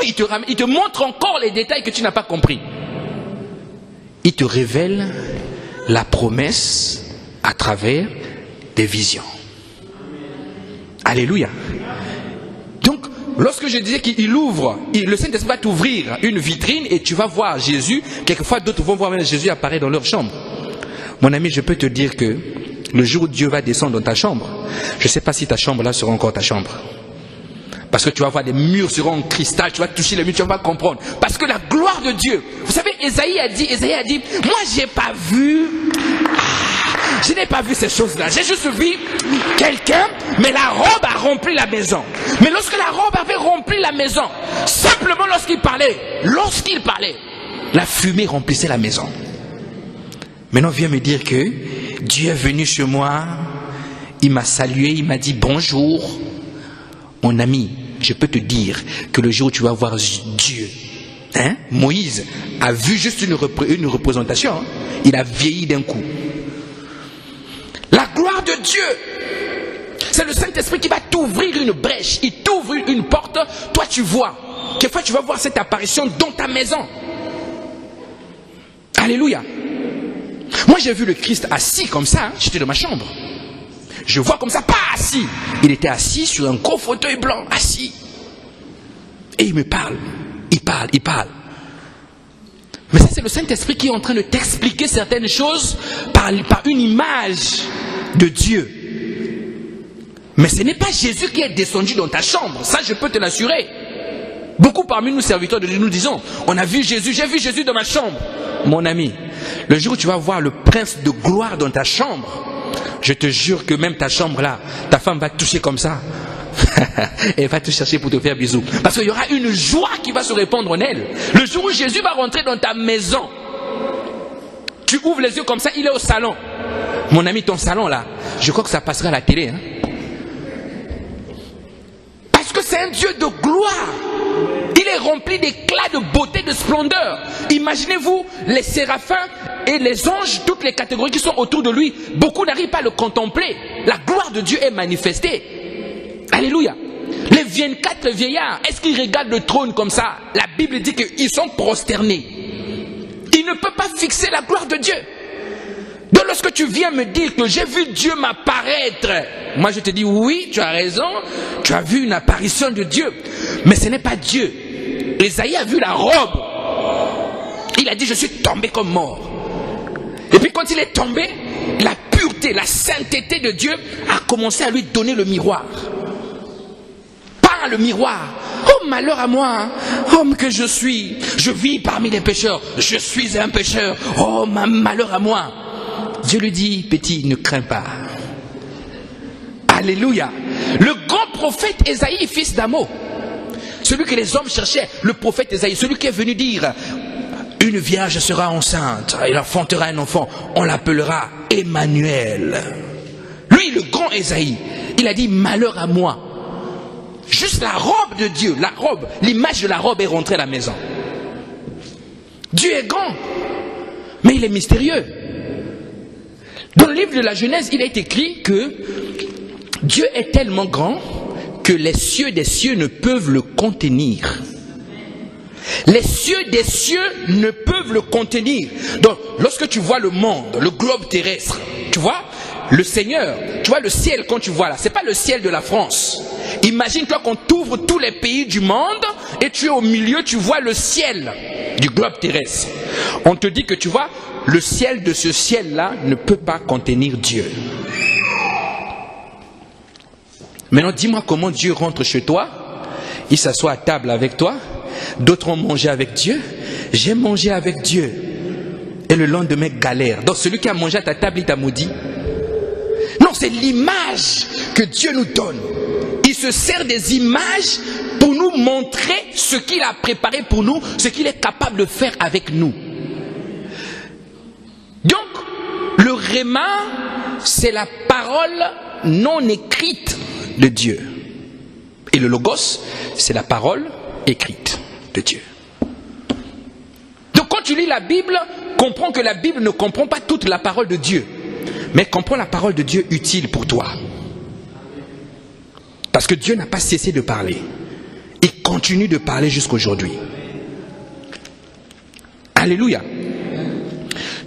Il te montre encore les détails que tu n'as pas compris. Il te révèle la promesse à travers des visions. Alléluia. Donc, lorsque je disais qu'il ouvre, le Saint-Esprit va t'ouvrir une vitrine et tu vas voir Jésus. Quelquefois, d'autres vont voir même Jésus apparaître dans leur chambre. Mon ami, je peux te dire que le jour où Dieu va descendre dans ta chambre, je ne sais pas si ta chambre là sera encore ta chambre. Parce que tu vas voir des murs seront en cristal, tu vas toucher les murs, tu ne vas pas comprendre. Parce que la gloire de Dieu, vous savez, Ésaïe a dit, moi j'ai pas vu, Je n'ai pas vu ces choses-là. J'ai juste vu quelqu'un, mais la robe a rempli la maison. Mais lorsque la robe avait rempli la maison, simplement lorsqu'il parlait, la fumée remplissait la maison. Maintenant, viens me dire que Dieu est venu chez moi, il m'a salué, il m'a dit bonjour. Mon ami, je peux te dire que le jour où tu vas voir Dieu, Moïse a vu juste une représentation, il a vieilli d'un coup. La gloire de Dieu, c'est le Saint-Esprit qui va t'ouvrir une brèche, il t'ouvre une porte, toi tu vois. Quelquefois tu vas voir cette apparition dans ta maison. Alléluia. Moi j'ai vu le Christ assis comme ça, j'étais dans ma chambre. Je vois comme ça, pas assis. Il était assis sur un gros fauteuil blanc, assis. Et il me parle, il parle. Mais ça c'est le Saint-Esprit qui est en train de t'expliquer certaines choses par une image de Dieu. Mais ce n'est pas Jésus qui est descendu dans ta chambre, ça je peux te l'assurer. Beaucoup parmi nous serviteurs de Dieu nous disons, on a vu Jésus, j'ai vu Jésus dans ma chambre. Mon ami, le jour où tu vas voir le prince de gloire dans ta chambre, je te jure que même ta chambre là, ta femme va te toucher comme ça. Elle va te chercher pour te faire bisous. Parce qu'il y aura une joie qui va se répandre en elle. Le jour où Jésus va rentrer dans ta maison, tu ouvres les yeux comme ça, il est au salon. Mon ami, ton salon là, je crois que ça passera à la télé. Parce que c'est un Dieu de gloire. Il est rempli d'éclat, de beauté, de splendeur. Imaginez-vous les séraphins et les anges, toutes les catégories qui sont autour de lui. Beaucoup n'arrivent pas à le contempler. La gloire de Dieu est manifestée. Alléluia. Les 24 vieillards, est-ce qu'ils regardent le trône comme ça? La Bible dit qu'ils sont prosternés. Ils ne peuvent pas fixer la gloire de Dieu. Donc lorsque tu viens me dire que j'ai vu Dieu m'apparaître, moi je te dis oui, tu as raison, tu as vu une apparition de Dieu. Mais ce n'est pas Dieu. Ésaïe a vu la robe. Il a dit je suis tombé comme mort. Et puis quand il est tombé, la pureté, la sainteté de Dieu a commencé à lui donner le miroir. Pas le miroir. Oh malheur à moi, homme que je suis. Je vis parmi les pécheurs. Je suis un pécheur. Oh malheur à moi. Dieu lui dit, petit, ne crains pas. Alléluia. Le grand prophète Ésaïe, fils d'Amo, celui que les hommes cherchaient, le prophète Ésaïe, celui qui est venu dire, une vierge sera enceinte, elle enfantera un enfant, on l'appellera Emmanuel. Lui, le grand Ésaïe, il a dit, malheur à moi. Juste la robe de Dieu, la robe, l'image de la robe est rentrée à la maison. Dieu est grand, mais il est mystérieux. Dans le livre de la Genèse, il est écrit que Dieu est tellement grand que les cieux des cieux ne peuvent le contenir. Les cieux des cieux ne peuvent le contenir. Donc, lorsque tu vois le monde, le globe terrestre, tu vois, le Seigneur, tu vois le ciel quand tu vois là, c'est pas le ciel de la France. Imagine-toi qu'on t'ouvre tous les pays du monde et tu es au milieu, tu vois le ciel du globe terrestre. On te dit que tu vois, le ciel de ce ciel-là ne peut pas contenir Dieu. Maintenant, dis-moi comment Dieu rentre chez toi. Il s'assoit à table avec toi. D'autres ont mangé avec Dieu. J'ai mangé avec Dieu. Et le lendemain, galère. Donc celui qui a mangé à ta table, il t'a maudit. Non, c'est l'image que Dieu nous donne. Il se sert des images pour nous montrer ce qu'il a préparé pour nous, ce qu'il est capable de faire avec nous. Donc, le Réma, c'est la parole non écrite de Dieu. Et le Logos, c'est la parole écrite de Dieu. Donc, quand tu lis la Bible, comprends que la Bible ne comprend pas toute la parole de Dieu, mais comprends la parole de Dieu utile pour toi. Parce que Dieu n'a pas cessé de parler. Il continue de parler jusqu'aujourd'hui. Alléluia.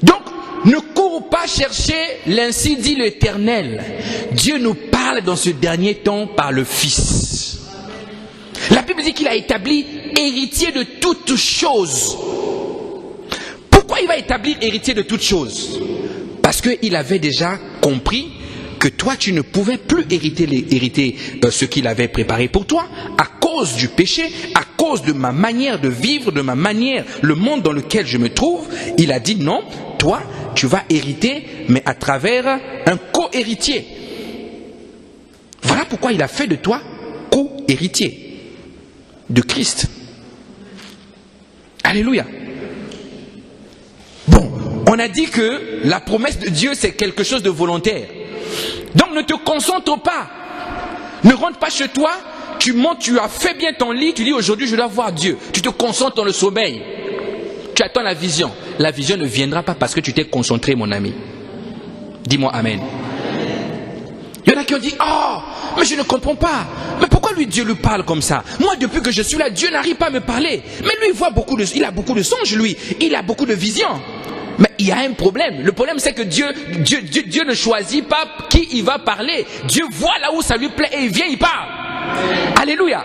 Donc, ne cours pas chercher l'ainsi dit l'Éternel. Dieu nous parle dans ce dernier temps par le Fils. La Bible dit qu'il a établi héritier de toutes choses. Pourquoi il va établir héritier de toutes choses? Parce qu'il avait déjà compris que toi tu ne pouvais plus hériter ce qu'il avait préparé pour toi à cause du péché, à cause de ma manière de vivre, de ma manière, le monde dans lequel je me trouve. Il a dit non, toi tu vas hériter, mais à travers un co-héritier. Voilà pourquoi il a fait de toi co-héritier de Christ. Alléluia. Bon, on a dit que la promesse de Dieu, c'est quelque chose de volontaire. Donc ne te concentre pas. Ne rentre pas chez toi, tu montes, tu as fait bien ton lit, tu dis aujourd'hui je dois voir Dieu. Tu te concentres dans le sommeil. Tu attends la vision. La vision ne viendra pas parce que tu t'es concentré, mon ami. Dis-moi Amen. Il y en a qui ont dit, oh, mais je ne comprends pas. Mais pourquoi lui, Dieu lui parle comme ça? Moi, depuis que je suis là, Dieu n'arrive pas à me parler. Mais lui, il a beaucoup de songes, lui. Il a beaucoup de visions. Mais il y a un problème. Le problème, c'est que Dieu ne choisit pas qui il va parler. Dieu voit là où ça lui plaît et il vient, il parle. Alléluia.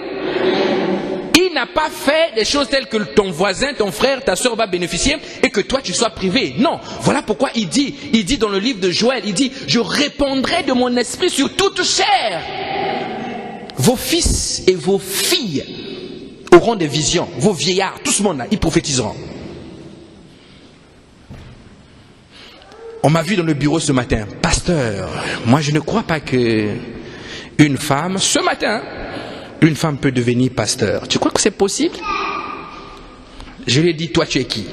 Il n'a pas fait des choses telles que ton voisin, ton frère, ta soeur va bénéficier et que toi tu sois privé. Non. Voilà pourquoi il dit dans le livre de Joël, il dit, je répandrai de mon esprit sur toute chair. Vos fils et vos filles auront des visions. Vos vieillards, tout ce monde là, ils prophétiseront. On m'a vu dans le bureau ce matin. Pasteur, moi je ne crois pas que une femme, ce matin, une femme peut devenir pasteur. Tu crois que c'est possible? Je lui ai dit, toi tu es qui?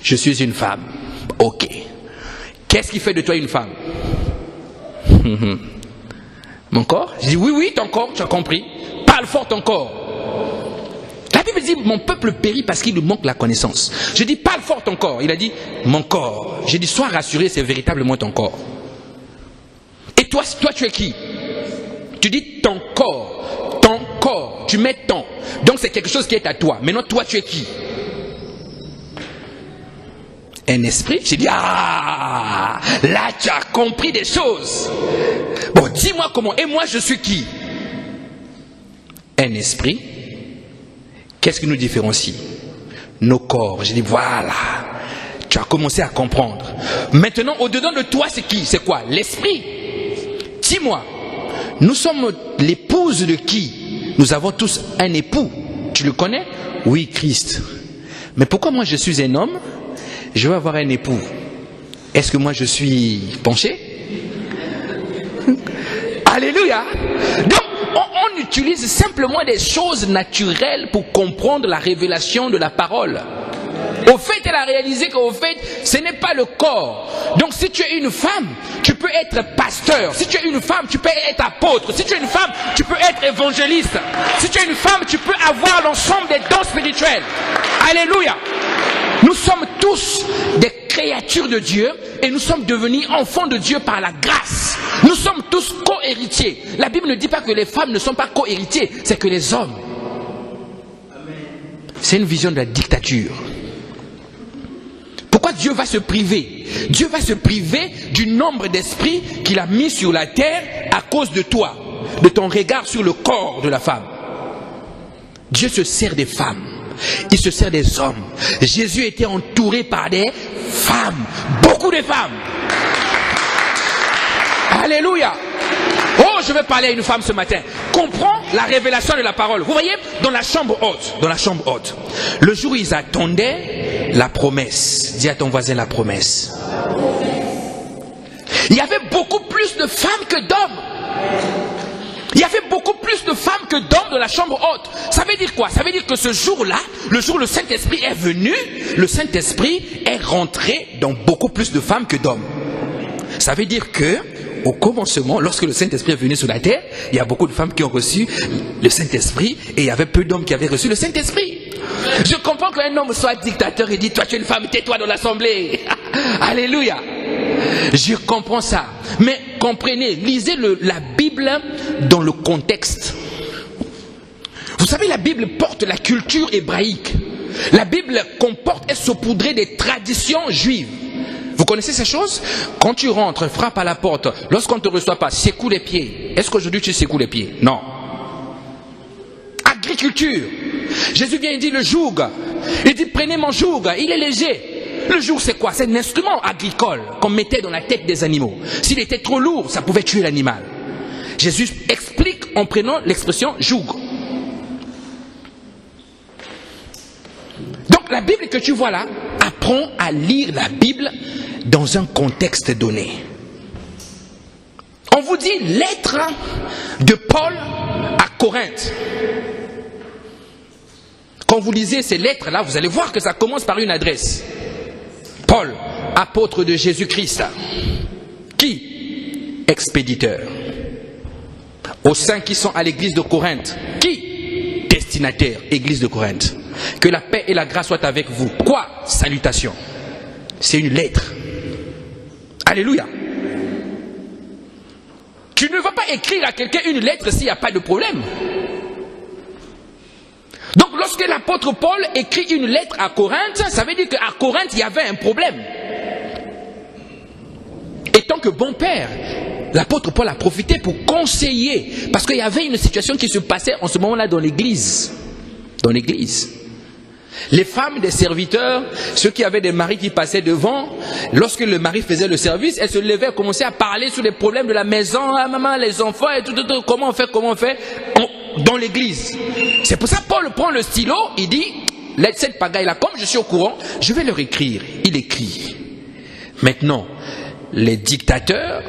Je suis une femme. Ok. Qu'est-ce qui fait de toi une femme? Mon corps? Je dis, oui, ton corps, tu as compris. Parle fort ton corps. La Bible dit, mon peuple périt parce qu'il lui manque la connaissance. Je dis, parle fort ton corps. Il a dit, mon corps. J'ai dit, sois rassuré, c'est véritablement ton corps. Et toi tu es qui? Tu dis ton corps. Ton corps. Tu mets ton. Donc c'est quelque chose qui est à toi. Maintenant, toi, tu es qui? Un esprit? J'ai dit, ah, là tu as compris des choses. Bon, dis-moi comment. Et moi, je suis qui? Un esprit. Qu'est-ce qui nous différencie? Nos corps. J'ai dit, voilà. Tu as commencé à comprendre. Maintenant, au-dedans de toi, c'est qui? C'est quoi? L'esprit. Dis-moi. Nous sommes l'épouse de qui? Nous avons tous un époux. Tu le connais? Oui, Christ. Mais pourquoi moi je suis un homme? Je veux avoir un époux. Est-ce que moi je suis penché? Alléluia. Donc on utilise simplement des choses naturelles pour comprendre la révélation de la parole. Au fait, elle a réalisé qu'au fait, ce n'est pas le corps. Donc si tu es une femme, tu peux être pasteur. Si tu es une femme, tu peux être apôtre. Si tu es une femme, tu peux être évangéliste. Si tu es une femme, tu peux avoir l'ensemble des dons spirituels. Alléluia. Nous sommes tous des créatures de Dieu et nous sommes devenus enfants de Dieu par la grâce. Nous sommes tous co-héritiers. La Bible ne dit pas que les femmes ne sont pas co-héritiers, c'est que les hommes. C'est une vision de la dictature. Pourquoi Dieu va se priver? Dieu va se priver du nombre d'esprits qu'il a mis sur la terre à cause de toi, de ton regard sur le corps de la femme. Dieu se sert des femmes. Il se sert des hommes. Jésus était entouré par des femmes. Beaucoup de femmes. Alléluia. Oh, je vais parler à une femme ce matin. Comprends la révélation de la parole. Vous voyez, dans la chambre haute, le jour où ils attendaient la promesse. Dis à ton voisin la promesse. Il y avait beaucoup plus de femmes que d'hommes. Il y avait beaucoup plus de femmes que d'hommes dans la chambre haute. Ça veut dire quoi? Ça veut dire que ce jour-là, le jour où le Saint-Esprit est venu, le Saint-Esprit est rentré dans beaucoup plus de femmes que d'hommes. Ça veut dire que, au commencement, lorsque le Saint-Esprit est venu sur la terre, il y a beaucoup de femmes qui ont reçu le Saint-Esprit et il y avait peu d'hommes qui avaient reçu le Saint-Esprit. Je comprends qu'un homme soit dictateur et dit, toi tu es une femme, tais-toi dans l'assemblée. Alléluia. Je comprends ça. Mais comprenez, lisez la Bible dans le contexte. Vous savez, la Bible porte la culture hébraïque. La Bible comporte et saupoudrée des traditions juives. Vous connaissez ces choses? Quand tu rentres, frappe à la porte. Lorsqu'on ne te reçoit pas, secoue les pieds. Est-ce qu'aujourd'hui tu secoues les pieds? Non. Agriculture. Jésus vient et dit le joug. Il dit prenez mon joug, il est léger. Le joug c'est quoi? C'est un instrument agricole qu'on mettait dans la tête des animaux. S'il était trop lourd, ça pouvait tuer l'animal. Jésus explique en prenant l'expression joug. Donc la Bible que tu vois là, apprends à lire la Bible dans un contexte donné. On vous dit lettre de Paul à Corinthe. Quand vous lisez ces lettres-là, vous allez voir que ça commence par une adresse. Paul, apôtre de Jésus-Christ. Qui? Expéditeur. Aux saints qui sont à l'église de Corinthe. Qui? Destinataire, église de Corinthe. Que la paix et la grâce soient avec vous. Quoi? Salutation. C'est une lettre. Alléluia. Tu ne vas pas écrire à quelqu'un une lettre s'il n'y a pas de problème. Donc lorsque l'apôtre Paul écrit une lettre à Corinthe, ça veut dire qu'à Corinthe il y avait un problème. Et tant que bon père, l'apôtre Paul a profité pour conseiller, parce qu'il y avait une situation qui se passait en ce moment-là dans l'église. Dans l'église. Les femmes des serviteurs, ceux qui avaient des maris qui passaient devant, lorsque le mari faisait le service, elles se levaient, commençaient à parler sur les problèmes de la maison, ah, maman, les enfants, et tout, comment on fait, dans l'église. C'est pour ça que Paul prend le stylo, il dit, cette pagaille-là, comme je suis au courant, je vais leur écrire. Il écrit. Maintenant, les dictateurs,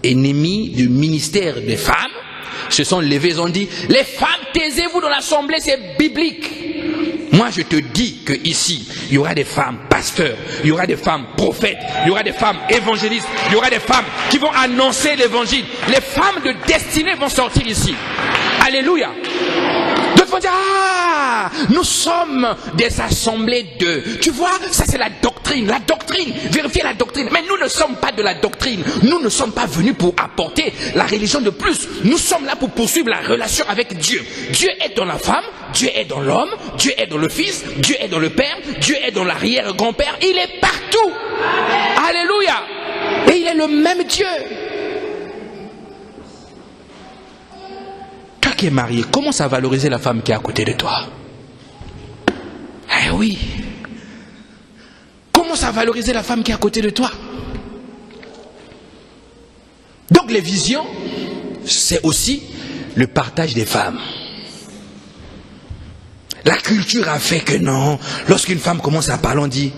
ennemis du ministère des femmes, se sont levés, ils ont dit, les femmes, taisez-vous dans l'assemblée, c'est biblique. Moi, je te dis qu'ici, il y aura des femmes pasteurs, il y aura des femmes prophètes, il y aura des femmes évangélistes, il y aura des femmes qui vont annoncer l'évangile. Les femmes de destinée vont sortir ici. Alléluia. D'autres vont dire, ah, nous sommes des assemblées de... Tu vois, ça c'est la doctrine, vérifiez la doctrine. Mais nous ne sommes pas de la doctrine. Nous ne sommes pas venus pour apporter la religion de plus. Nous sommes là pour poursuivre la relation avec Dieu. Dieu est dans la femme, Dieu est dans l'homme, Dieu est dans le fils, Dieu est dans le père, Dieu est dans l'arrière-grand-père. Il est partout. Alléluia. Et il est le même Dieu. Toi qui es marié, commence à valoriser la femme qui est à côté de toi. Eh oui. Commence à valoriser la femme qui est à côté de toi. Donc les visions, c'est aussi le partage des femmes. La culture a fait que non. Lorsqu'une femme commence à parler, on dit,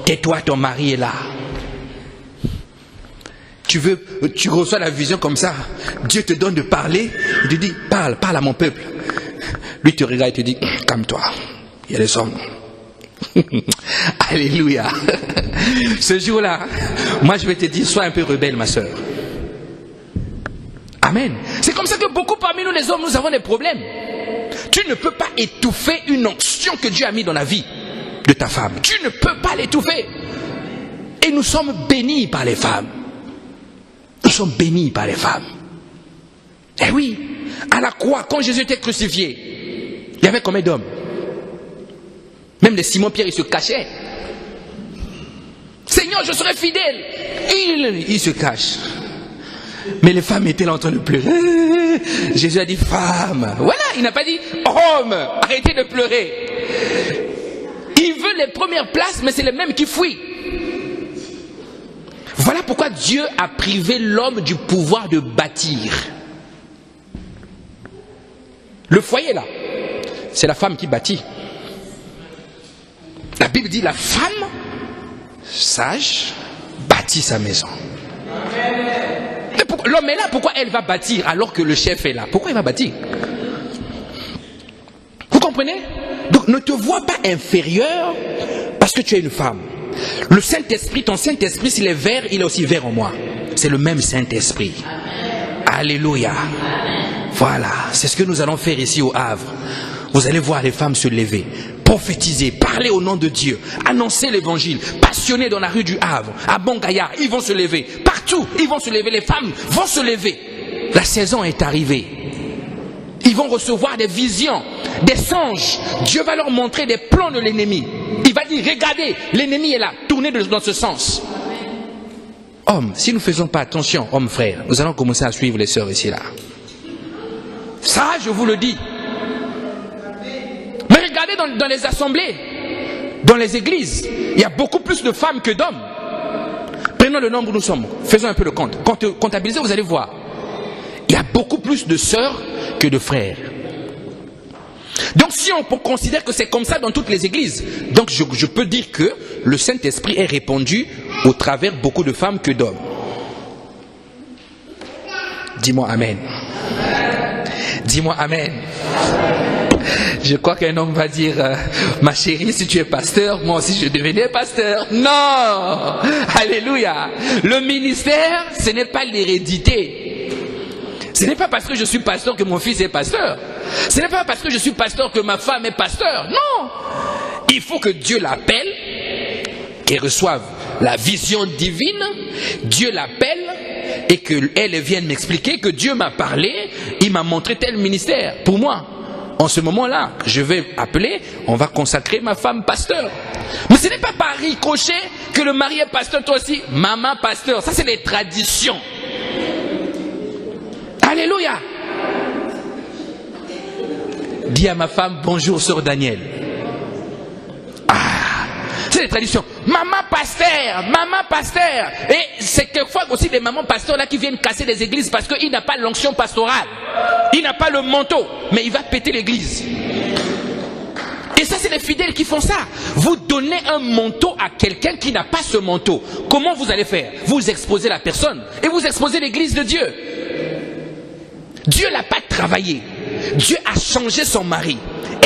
tais-toi, ton mari est là. Tu reçois la vision comme ça. Dieu te donne de parler. Il te dit, parle à mon peuple. Lui te regarde et te dit, calme-toi. Il y a des hommes. Alléluia. Ce jour-là, moi je vais te dire, sois un peu rebelle, ma soeur. Amen. C'est comme ça que beaucoup parmi nous les hommes, nous avons des problèmes. Tu ne peux pas étouffer une onction que Dieu a mis dans la vie de ta femme. Tu ne peux pas l'étouffer. Et nous sommes bénis par les femmes. Nous sommes bénis par les femmes. Eh oui, à la croix, quand Jésus était crucifié, il y avait combien d'hommes? Même les Simon-Pierre, ils se cachaient. Seigneur, je serai fidèle. Il se cache. Mais les femmes étaient là en train de pleurer. Jésus a dit, femme. Voilà, il n'a pas dit, homme, arrêtez de pleurer. Il veut les premières places, mais c'est les mêmes qui fuient. Voilà pourquoi Dieu a privé l'homme du pouvoir de bâtir. Le foyer là, c'est la femme qui bâtit. La Bible dit la femme sage bâtit sa maison. L'homme est là, pourquoi elle va bâtir alors que le chef est là? Pourquoi il va bâtir? Vous comprenez? Donc ne te vois pas inférieur parce que tu es une femme. Le Saint-Esprit, ton Saint-Esprit, s'il est vert, il est aussi vert en moi. C'est le même Saint-Esprit. Alléluia. Voilà, c'est ce que nous allons faire ici au Havre. Vous allez voir les femmes se lever, prophétiser, parler au nom de Dieu, annoncer l'évangile, passionner dans la rue du Havre, à Bon-Gaillard, ils vont se lever. Partout, ils vont se lever, les femmes vont se lever. La saison est arrivée. Ils vont recevoir des visions, des songes. Dieu va leur montrer des plans de l'ennemi. Il va dire, regardez, l'ennemi est là, tournez dans ce sens. Hommes, si nous ne faisons pas attention, hommes frères, nous allons commencer à suivre les sœurs ici là. Ça, je vous le dis. Mais regardez dans les assemblées, dans les églises, il y a beaucoup plus de femmes que d'hommes. Prenons le nombre où nous sommes, faisons un peu le compte. Comptabilisez, vous allez voir. Il y a beaucoup plus de sœurs que de frères. Donc si on considère que c'est comme ça dans toutes les églises, donc je peux dire que le Saint-Esprit est répandu au travers beaucoup de femmes que d'hommes. Dis-moi Amen. Dis-moi Amen. Je crois qu'un homme va dire, ma chérie, si tu es pasteur, moi aussi je devenais pasteur. Non! Alléluia! Le ministère, ce n'est pas l'hérédité. Ce n'est pas parce que je suis pasteur que mon fils est pasteur. Ce n'est pas parce que je suis pasteur que ma femme est pasteur. Non! Il faut que Dieu l'appelle et reçoive la vision divine. Dieu l'appelle et qu'elle vienne m'expliquer que Dieu m'a parlé, il m'a montré tel ministère pour moi. En ce moment-là, je vais appeler, on va consacrer ma femme pasteur. Mais ce n'est pas par ricochet que le mari est pasteur, toi aussi, maman pasteur. Ça, c'est les traditions. Alléluia. Dis à ma femme, bonjour, sœur Daniel. C'est les traditions. Maman pasteur. Et c'est quelquefois aussi des mamans pasteurs là qui viennent casser les églises parce qu'il n'a pas l'onction pastorale. Il n'a pas le manteau, mais il va péter l'église. Et ça, c'est les fidèles qui font ça. Vous donnez un manteau à quelqu'un qui n'a pas ce manteau. Comment vous allez faire? Vous exposez la personne et vous exposez l'église de Dieu. Dieu l'a pas travaillé. Dieu a changé son mari.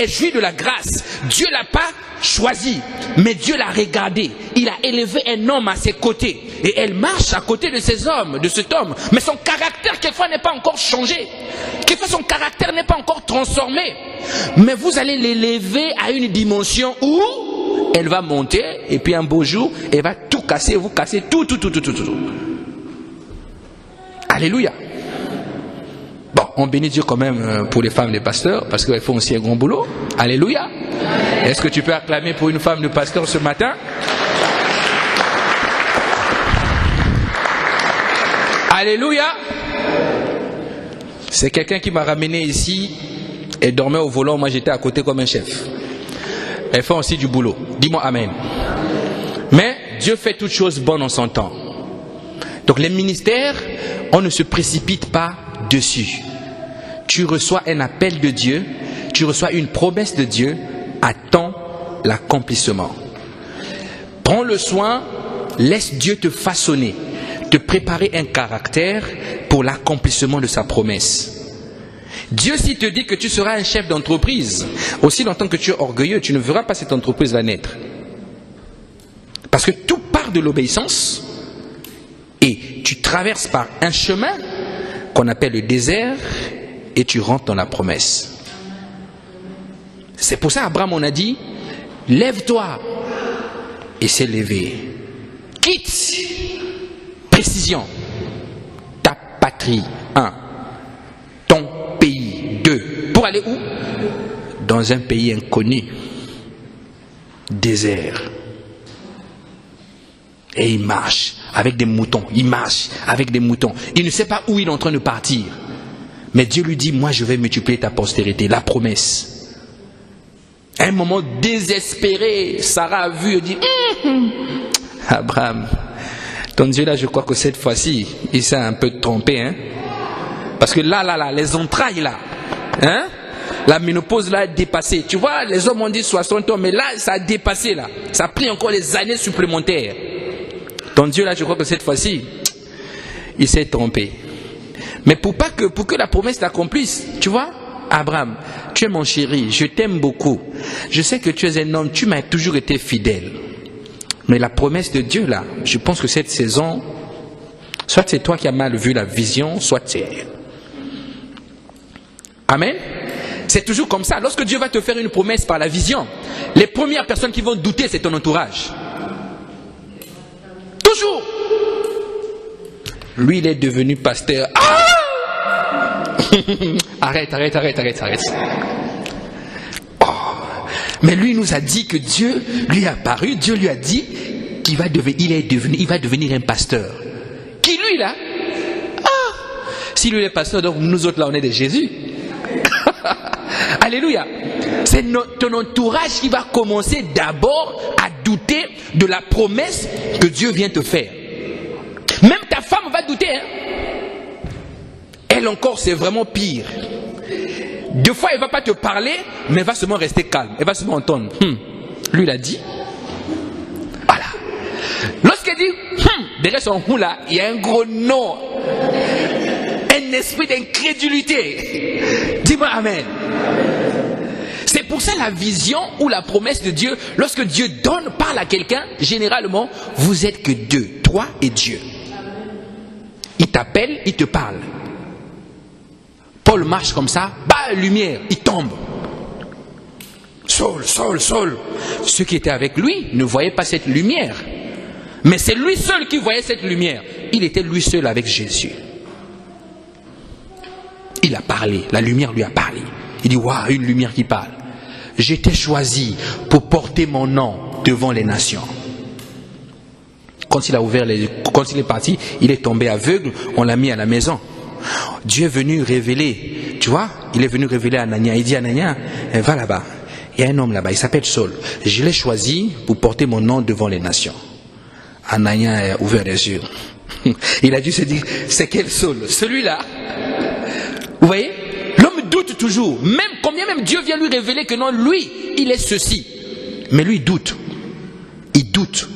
Elle jouit de la grâce. Dieu l'a pas choisi, mais Dieu l'a regardé. Il a élevé un homme à ses côtés et elle marche à côté de ces hommes, de cet homme. Mais son caractère quelquefois n'est pas encore changé. Quelquefois son caractère n'est pas encore transformé. Mais vous allez l'élever à une dimension où elle va monter et puis un beau jour, elle va tout casser, vous casser tout. Alléluia. Bon, on bénit Dieu quand même pour les femmes des pasteurs parce qu'elles font aussi un grand boulot. Alléluia. Est-ce que tu peux acclamer pour une femme de pasteur ce matin? Alléluia. C'est quelqu'un qui m'a ramené ici et dormait au volant. Moi j'étais à côté comme un chef. Elles font aussi du boulot. Dis-moi Amen. Mais Dieu fait toutes choses bonnes en son temps. Donc les ministères, on ne se précipite pas dessus. Tu reçois un appel de Dieu, tu reçois une promesse de Dieu, attends l'accomplissement. Prends le soin, laisse Dieu te façonner, te préparer un caractère pour l'accomplissement de sa promesse. Dieu s'il te dit que tu seras un chef d'entreprise, aussi longtemps que tu es orgueilleux, tu ne verras pas cette entreprise va naître. Parce que tout part de l'obéissance et tu traverses par un chemin qu'on appelle le désert et tu rentres dans la promesse. C'est pour ça Abraham on a dit, lève-toi et s'est levé. Quitte, précision, ta patrie, 1, ton pays, 2. Pour aller où? Dans un pays inconnu, désert. Et il marche avec des moutons. Il marche avec des moutons. Il ne sait pas où il est en train de partir. Mais Dieu lui dit, moi je vais multiplier ta postérité. La promesse. À un moment désespéré, Sarah a vu et dit, Abraham, ton Dieu là, je crois que cette fois-ci, il s'est un peu trompé. Hein? Parce que là, les entrailles là, hein? La ménopause là a dépassé. Tu vois, les hommes ont dit 60 ans, mais là, ça a dépassé là. Ça a pris encore des années supplémentaires. Ton Dieu là, je crois que cette fois-ci, il s'est trompé. Mais pour que la promesse s'accomplisse, tu vois, Abraham, tu es mon chéri, je t'aime beaucoup. Je sais que tu es un homme, tu m'as toujours été fidèle. Mais la promesse de Dieu là, je pense que cette saison, soit c'est toi qui as mal vu la vision, soit c'est... Amen. C'est toujours comme ça. Lorsque Dieu va te faire une promesse par la vision, les premières personnes qui vont douter, c'est ton entourage. Toujours. Lui, il est devenu pasteur. Ah! Arrête. Oh. Mais lui, il nous a dit que Dieu lui est apparu. Dieu lui a dit qu'il va devenir un pasteur. Qui lui, là? Ah! Si lui est pasteur, donc nous autres, là, on est de Jésus. Alléluia. C'est ton entourage qui va commencer d'abord à douter de la promesse que Dieu vient te faire. Même ta femme va douter. Hein? Elle encore, c'est vraiment pire. Deux fois, elle ne va pas te parler, mais elle va seulement rester calme. Elle va seulement entendre. Lui, il a dit. Voilà. Lorsqu'elle dit, derrière son hou là, il y a un gros non. Un esprit d'incrédulité. Dis-moi amen. C'est pour ça la vision ou la promesse de Dieu, lorsque Dieu parle à quelqu'un, généralement, vous êtes que deux, toi et Dieu. Il t'appelle, il te parle. Paul marche comme ça, bah, lumière, il tombe. Saul, Saul, Saul. Ceux qui étaient avec lui ne voyaient pas cette lumière. Mais c'est lui seul qui voyait cette lumière. Il était lui seul avec Jésus. Il a parlé, la lumière lui a parlé. Il dit, waouh, une lumière qui parle. J'étais choisi pour porter mon nom devant les nations. Quand il est parti, il est tombé aveugle, on l'a mis à la maison. Dieu est venu révéler, tu vois, il est venu révéler à Anania. Il dit, Anania, va là-bas. Il y a un homme là-bas, il s'appelle Saul. Je l'ai choisi pour porter mon nom devant les nations. Anania a ouvert les yeux. Il a dû se dire, c'est quel Saul? Celui-là. Vous voyez? L'homme doute toujours. Combien même Dieu vient lui révéler que non, lui, il est ceci. Mais lui, il doute. Il doute.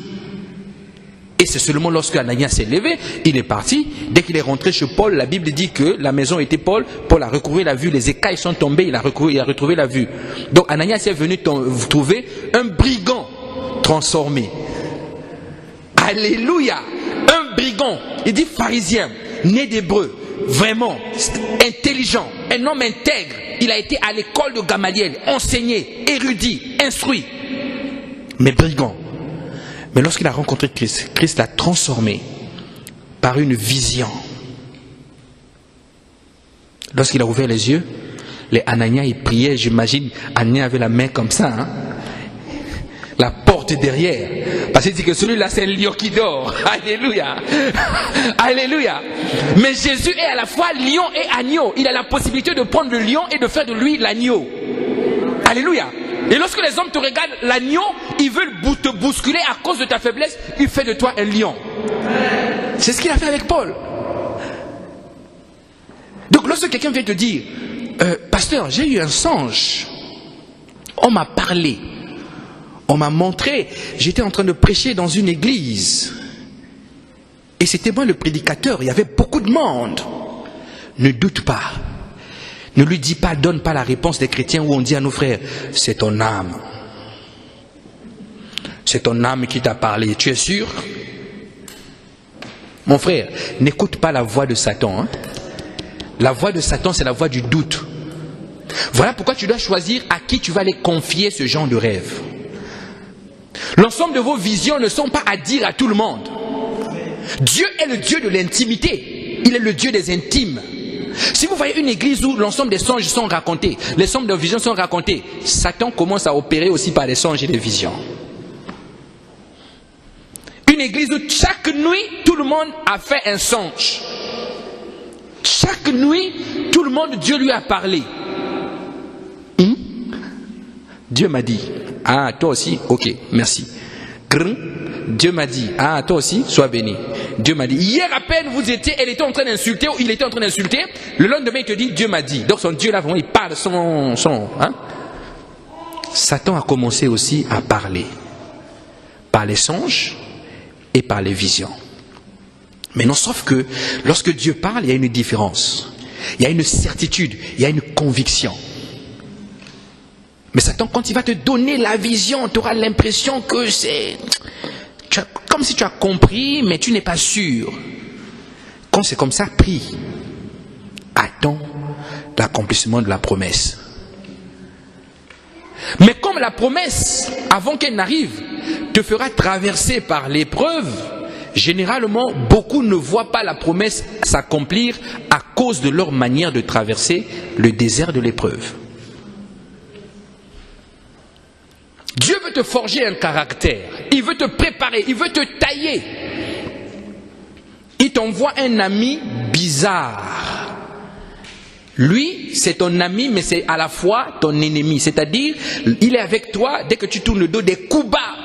Et c'est seulement lorsque Anania s'est levé, il est parti. Dès qu'il est rentré chez Paul, la Bible dit que la maison était Paul. Paul a recouvré la vue, les écailles sont tombées, il a retrouvé la vue. Donc Ananias est venu trouver un brigand transformé. Alléluia. Un brigand. Il dit pharisien, né d'hébreu, vraiment intelligent, un homme intègre. Il a été à l'école de Gamaliel, enseigné, érudit, instruit. Mais brigand. Mais lorsqu'il a rencontré Christ, Christ l'a transformé par une vision. Lorsqu'il a ouvert les yeux, les Anania, ils priaient, j'imagine, Anania avait la main comme ça, hein? La porte derrière. Parce qu'il dit que celui-là, c'est un lion qui dort. Alléluia. Alléluia. Mais Jésus est à la fois lion et agneau. Il a la possibilité de prendre le lion et de faire de lui l'agneau. Alléluia. Et lorsque les hommes te regardent, l'agneau, ils veulent te bousculer à cause de ta faiblesse, il fait de toi un lion. C'est ce qu'il a fait avec Paul. Donc lorsque quelqu'un vient te dire, pasteur, j'ai eu un songe, on m'a parlé, on m'a montré, j'étais en train de prêcher dans une église, et c'était moi le prédicateur, il y avait beaucoup de monde. Ne doute pas. Ne lui dis pas, donne pas la réponse des chrétiens où on dit à nos frères, c'est ton âme. C'est ton âme qui t'a parlé. Tu es sûr? Mon frère, n'écoute pas la voix de Satan. Hein? La voix de Satan, c'est la voix du doute. Voilà pourquoi tu dois choisir à qui tu vas aller confier ce genre de rêve. L'ensemble de vos visions ne sont pas à dire à tout le monde. Dieu est le Dieu de l'intimité. Il est le Dieu des intimes. Si vous voyez une église où l'ensemble des songes sont racontés, l'ensemble des visions sont racontées, Satan commence à opérer aussi par des songes et des visions. Une église où chaque nuit, tout le monde a fait un songe. Chaque nuit, tout le monde, Dieu lui a parlé. Dieu m'a dit, ah, toi aussi, ok, merci. Dieu m'a dit, ah, toi aussi, sois béni. Dieu m'a dit, hier à peine elle était en train d'insulter, ou il était en train d'insulter, le lendemain il te dit, Dieu m'a dit. Donc son Dieu là, vraiment, il parle hein? Satan a commencé aussi à parler, par les songes et par les visions. Mais non, sauf que, lorsque Dieu parle, il y a une différence. Il y a une certitude, il y a une conviction. Mais Satan, quand il va te donner la vision, tu auras l'impression que c'est... Comme si tu as compris, mais tu n'es pas sûr. Quand c'est comme ça, prie. Attends l'accomplissement de la promesse. Mais comme la promesse, avant qu'elle n'arrive, te fera traverser par l'épreuve, généralement, beaucoup ne voient pas la promesse s'accomplir à cause de leur manière de traverser le désert de l'épreuve. Dieu veut te forger un caractère, il veut te préparer, il veut te tailler. Il t'envoie un ami bizarre. Lui, c'est ton ami, mais c'est à la fois ton ennemi. C'est-à-dire, il est avec toi, dès que tu tournes le dos, des coups bas.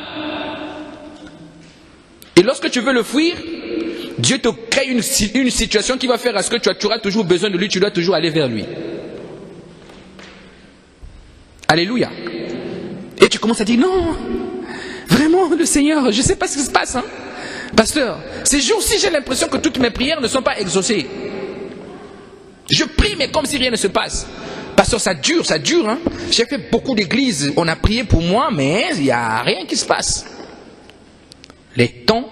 Et lorsque tu veux le fuir, Dieu te crée une situation qui va faire à ce que tu auras toujours besoin de lui, tu dois toujours aller vers lui. Alléluia. Et tu commences à dire, non, vraiment, le Seigneur, je ne sais pas ce qui se passe. Hein? Pasteur, ces jours-ci, j'ai l'impression que toutes mes prières ne sont pas exaucées. Je prie, mais comme si rien ne se passe. Pasteur, ça dure, hein. J'ai fait beaucoup d'églises, on a prié pour moi, mais il n'y a rien qui se passe. Les temps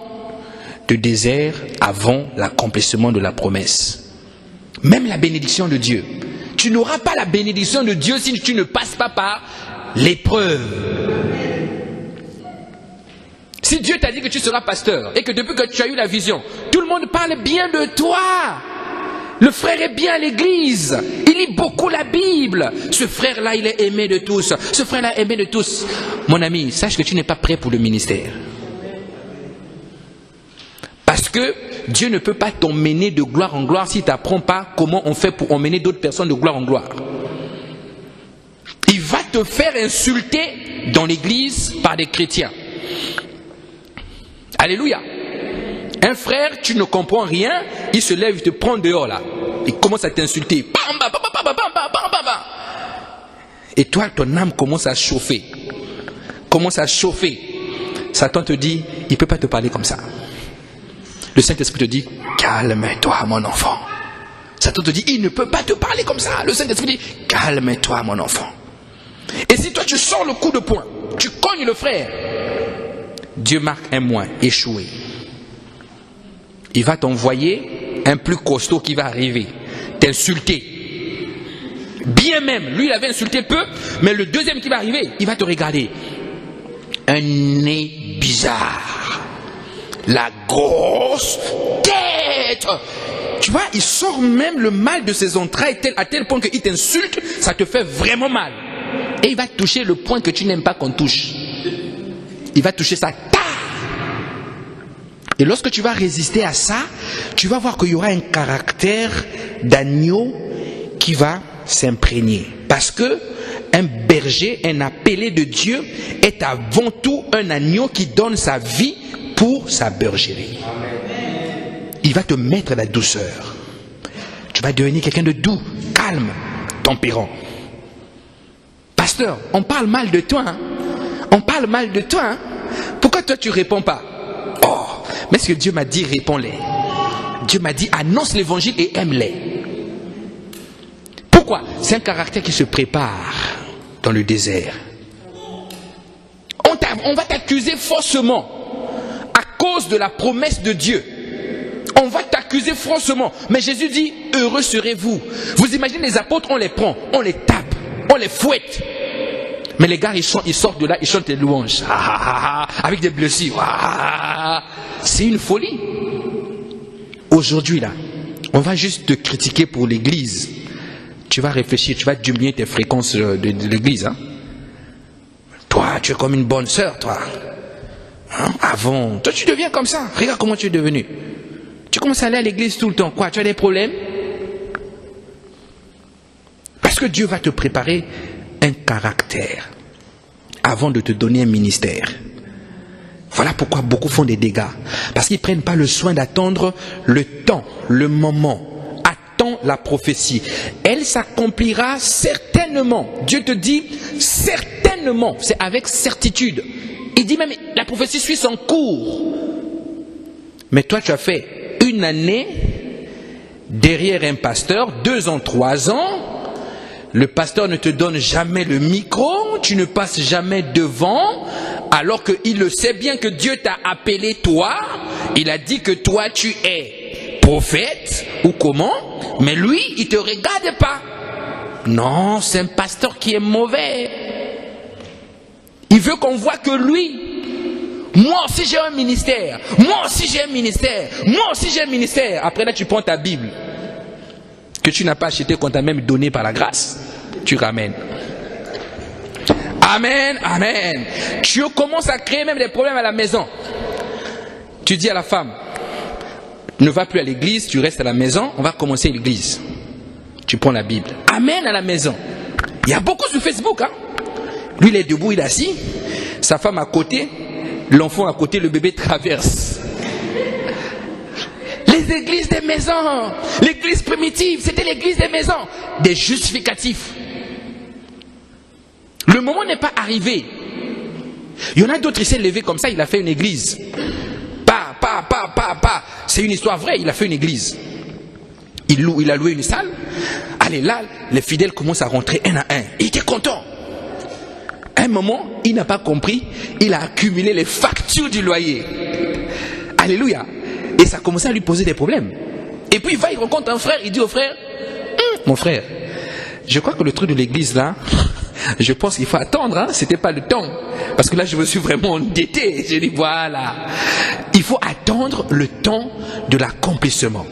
de désert avant l'accomplissement de la promesse. Même la bénédiction de Dieu. Tu n'auras pas la bénédiction de Dieu si tu ne passes pas par l'épreuve. Si Dieu t'a dit que tu seras pasteur et que depuis que tu as eu la vision, tout le monde parle bien de toi. Le frère est bien à l'église. Il lit beaucoup la Bible. Ce frère-là, il est aimé de tous. Ce frère-là est aimé de tous. Mon ami, sache que tu n'es pas prêt pour le ministère. Parce que Dieu ne peut pas t'emmener de gloire en gloire si tu n'apprends pas comment on fait pour emmener d'autres personnes de gloire en gloire. Il va te faire insulter dans l'église par des chrétiens. Alléluia. Un frère, tu ne comprends rien, il se lève, il te prend dehors là. Il commence à t'insulter. Et toi, ton âme commence à chauffer. Satan te dit, il ne peut pas te parler comme ça. Le Saint-Esprit te dit, calme-toi mon enfant. Satan te dit, il ne peut pas te parler comme ça. Le Saint-Esprit dit, calme-toi mon enfant. Et si toi tu sors le coup de poing, tu cognes le frère, Dieu marque un moins, échoué. Il va t'envoyer un plus costaud qui va arriver, t'insulter. Bien même, lui il avait insulté peu, mais le deuxième qui va arriver, il va te regarder. Un nez bizarre, la grosse tête. Tu vois, il sort même le mal de ses entrailles à tel point qu'il t'insulte, ça te fait vraiment mal. Et il va toucher le point que tu n'aimes pas qu'on touche. Il va toucher ça. Et lorsque tu vas résister à ça, tu vas voir qu'il y aura un caractère d'agneau qui va s'imprégner. Parce que un berger, un appelé de Dieu, est avant tout un agneau qui donne sa vie pour sa bergerie. Il va te mettre la douceur. Tu vas devenir quelqu'un de doux, calme, tempérant. Pasteur, on parle mal de toi. Hein? On parle mal de toi. Hein? Pourquoi toi tu ne réponds pas? Oh, mais ce que Dieu m'a dit, réponds-les. Dieu m'a dit, annonce l'évangile et aime-les. Pourquoi? C'est un caractère qui se prépare dans le désert. On va t'accuser faussement à cause de la promesse de Dieu. On va t'accuser faussement. Mais Jésus dit, heureux serez-vous. Vous imaginez les apôtres, on les prend, on les tape, on les fouette. Mais les gars, ils sortent de là, ils chantent des louanges. Avec des blessures. C'est une folie. Aujourd'hui, là, on va juste te critiquer pour l'église. Tu vas réfléchir, tu vas diminuer tes fréquences de l'église. Hein? Toi, tu es comme une bonne sœur, toi. Hein? Avant, toi, tu deviens comme ça. Regarde comment tu es devenu. Tu commences à aller à l'église tout le temps. Quoi, tu as des problèmes? Parce que Dieu va te préparer un caractère avant de te donner un ministère. Voilà pourquoi beaucoup font des dégâts. Parce qu'ils ne prennent pas le soin d'attendre le temps, le moment. Attends la prophétie. Elle s'accomplira certainement. Dieu te dit certainement. C'est avec certitude. Il dit même la prophétie suit son cours. Mais toi tu as fait une année derrière un pasteur, 2 ans, 3 ans. Le pasteur ne te donne jamais le micro, tu ne passes jamais devant, alors qu'il le sait bien que Dieu t'a appelé toi, il a dit que toi tu es prophète, ou comment, mais lui il ne te regarde pas. Non, c'est un pasteur qui est mauvais. Il veut qu'on voit que lui, moi aussi j'ai un ministère, moi aussi j'ai un ministère, moi aussi j'ai un ministère. Après là tu prends ta Bible, que tu n'as pas acheté, qu'on t'a même donné par la grâce, tu ramènes. Amen, amen. Tu commences à créer même des problèmes à la maison. Tu dis à la femme, ne va plus à l'église, tu restes à la maison, on va commencer l'église. Tu prends la Bible. Amen à la maison. Il y a beaucoup sur Facebook. Hein? Lui, il est debout, il est assis. Sa femme à côté, l'enfant à côté, le bébé traverse. Les églises des maisons, l'église primitive, c'était l'église des maisons. Des justificatifs. Le moment n'est pas arrivé. Il y en a d'autres, il s'est levé comme ça, il a fait une église. c'est une histoire vraie, il a fait une église. Il a loué une salle. Allez, là, les fidèles commencent à rentrer un à un. Il était content. À un moment, il n'a pas compris, il a accumulé les factures du loyer. Alléluia. Et ça a commencé à lui poser des problèmes. Et puis il rencontre un frère, il dit au frère, mon frère, je crois que le truc de l'église là, je pense qu'il faut attendre, hein? C'était pas le temps. Parce que là, je me suis vraiment endetté. J'ai dit, voilà. Il faut attendre le temps de l'accomplissement.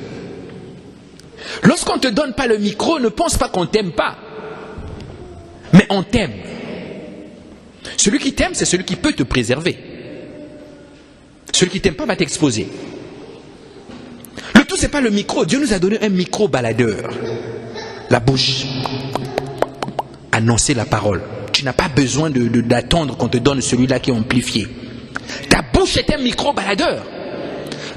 Lorsqu'on ne te donne pas le micro, ne pense pas qu'on t'aime pas. Mais on t'aime. Celui qui t'aime, c'est celui qui peut te préserver. Celui qui t'aime pas va t'exposer. Le tout, c'est pas le micro. Dieu nous a donné un micro baladeur. La bouche. Annoncer la parole. Tu n'as pas besoin d'attendre qu'on te donne celui-là qui est amplifié. Ta bouche est un micro baladeur.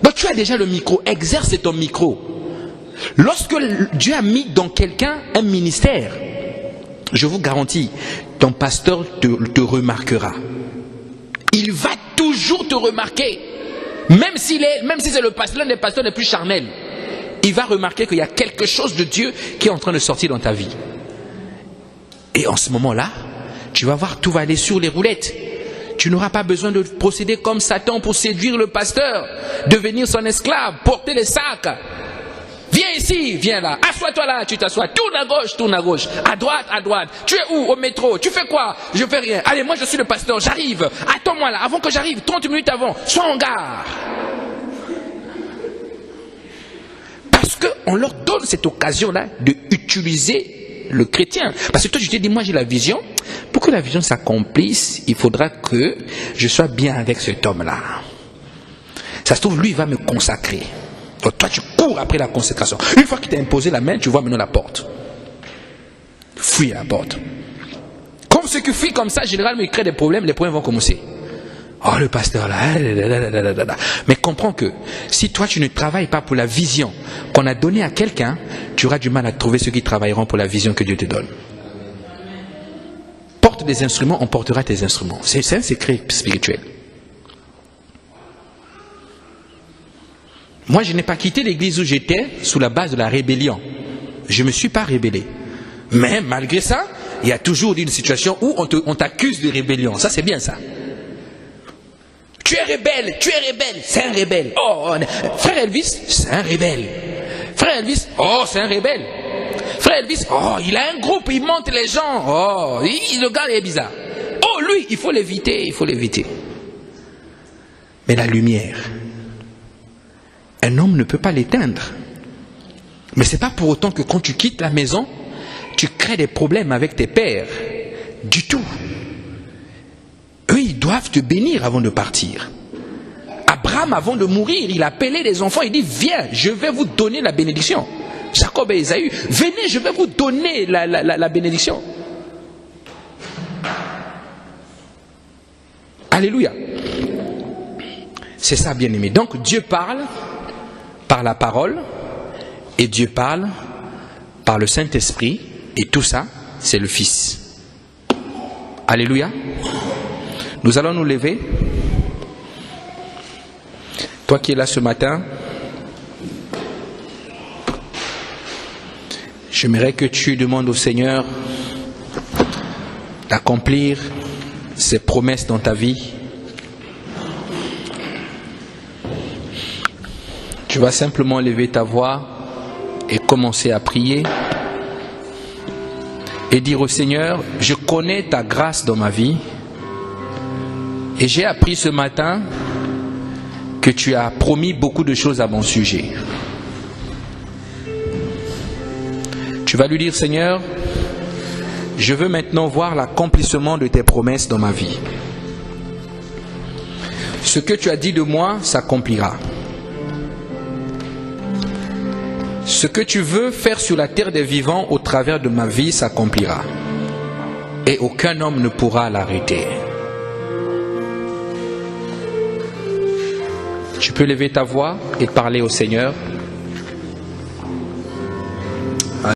Donc tu as déjà le micro. Exerce ton micro. Lorsque Dieu a mis dans quelqu'un un ministère, je vous garantis, ton pasteur te remarquera. Il va toujours te remarquer. Même si c'est l'un des pasteurs les plus charnels, il va remarquer qu'il y a quelque chose de Dieu qui est en train de sortir dans ta vie. Et en ce moment-là, tu vas voir, tout va aller sur les roulettes. Tu n'auras pas besoin de procéder comme Satan pour séduire le pasteur, devenir son esclave, porter les sacs. Viens ici, viens là, assois-toi là, tu t'assois, tourne à gauche, à droite. Tu es où? Au métro, tu fais quoi? Je fais rien. Allez, moi je suis le pasteur, j'arrive. Attends-moi là, avant que j'arrive, 30 minutes avant, sois en gare. Parce qu'on leur donne cette occasion-là d'utiliser le chrétien. Parce que toi, je te dis, moi j'ai la vision. Pour que la vision s'accomplisse, il faudra que je sois bien avec cet homme-là. Ça se trouve, lui, il va me consacrer. Donc toi, tu cours après la consécration. Une fois qu'il t'a imposé la main, tu vois maintenant la porte. Fuis à la porte. Comme ceux qui fuient comme ça, généralement, ils créent des problèmes, les problèmes vont commencer. Oh, le pasteur là. Mais comprends que si toi, tu ne travailles pas pour la vision qu'on a donnée à quelqu'un, tu auras du mal à trouver ceux qui travailleront pour la vision que Dieu te donne. Porte des instruments, on portera tes instruments. C'est un secret spirituel. Moi, je n'ai pas quitté l'église où j'étais sous la base de la rébellion. Je ne me suis pas rébellé. Mais malgré ça, il y a toujours une situation où on t'accuse de rébellion. Ça, c'est bien ça. Tu es rebelle, c'est un rebelle. Oh, frère Elvis, c'est un rebelle. Frère Elvis, oh, c'est un rebelle. Frère Elvis, oh, il a un groupe, il monte les gens. Oh, le gars est bizarre. Oh, lui, il faut l'éviter. Mais la lumière, un homme ne peut pas l'éteindre. Mais ce n'est pas pour autant que quand tu quittes la maison, tu crées des problèmes avec tes pères. Du tout. Eux, ils doivent te bénir avant de partir. Abraham, avant de mourir, il a appelé les enfants, il dit, viens, je vais vous donner la bénédiction. Jacob et Esaü, venez, je vais vous donner la bénédiction. Alléluia. C'est ça, bien-aimé. Donc, Dieu parle par la parole, et Dieu parle par le Saint-Esprit, et tout ça, c'est le Fils. Alléluia. Nous allons nous lever. Toi qui es là ce matin, j'aimerais que tu demandes au Seigneur d'accomplir ses promesses dans ta vie. Tu vas simplement lever ta voix et commencer à prier et dire au Seigneur, je connais ta grâce dans ma vie et j'ai appris ce matin que tu as promis beaucoup de choses à mon sujet. Tu vas lui dire, Seigneur, je veux maintenant voir l'accomplissement de tes promesses dans ma vie. Ce que tu as dit de moi s'accomplira. Ce que tu veux faire sur la terre des vivants au travers de ma vie s'accomplira. Et aucun homme ne pourra l'arrêter. Tu peux lever ta voix et parler au Seigneur.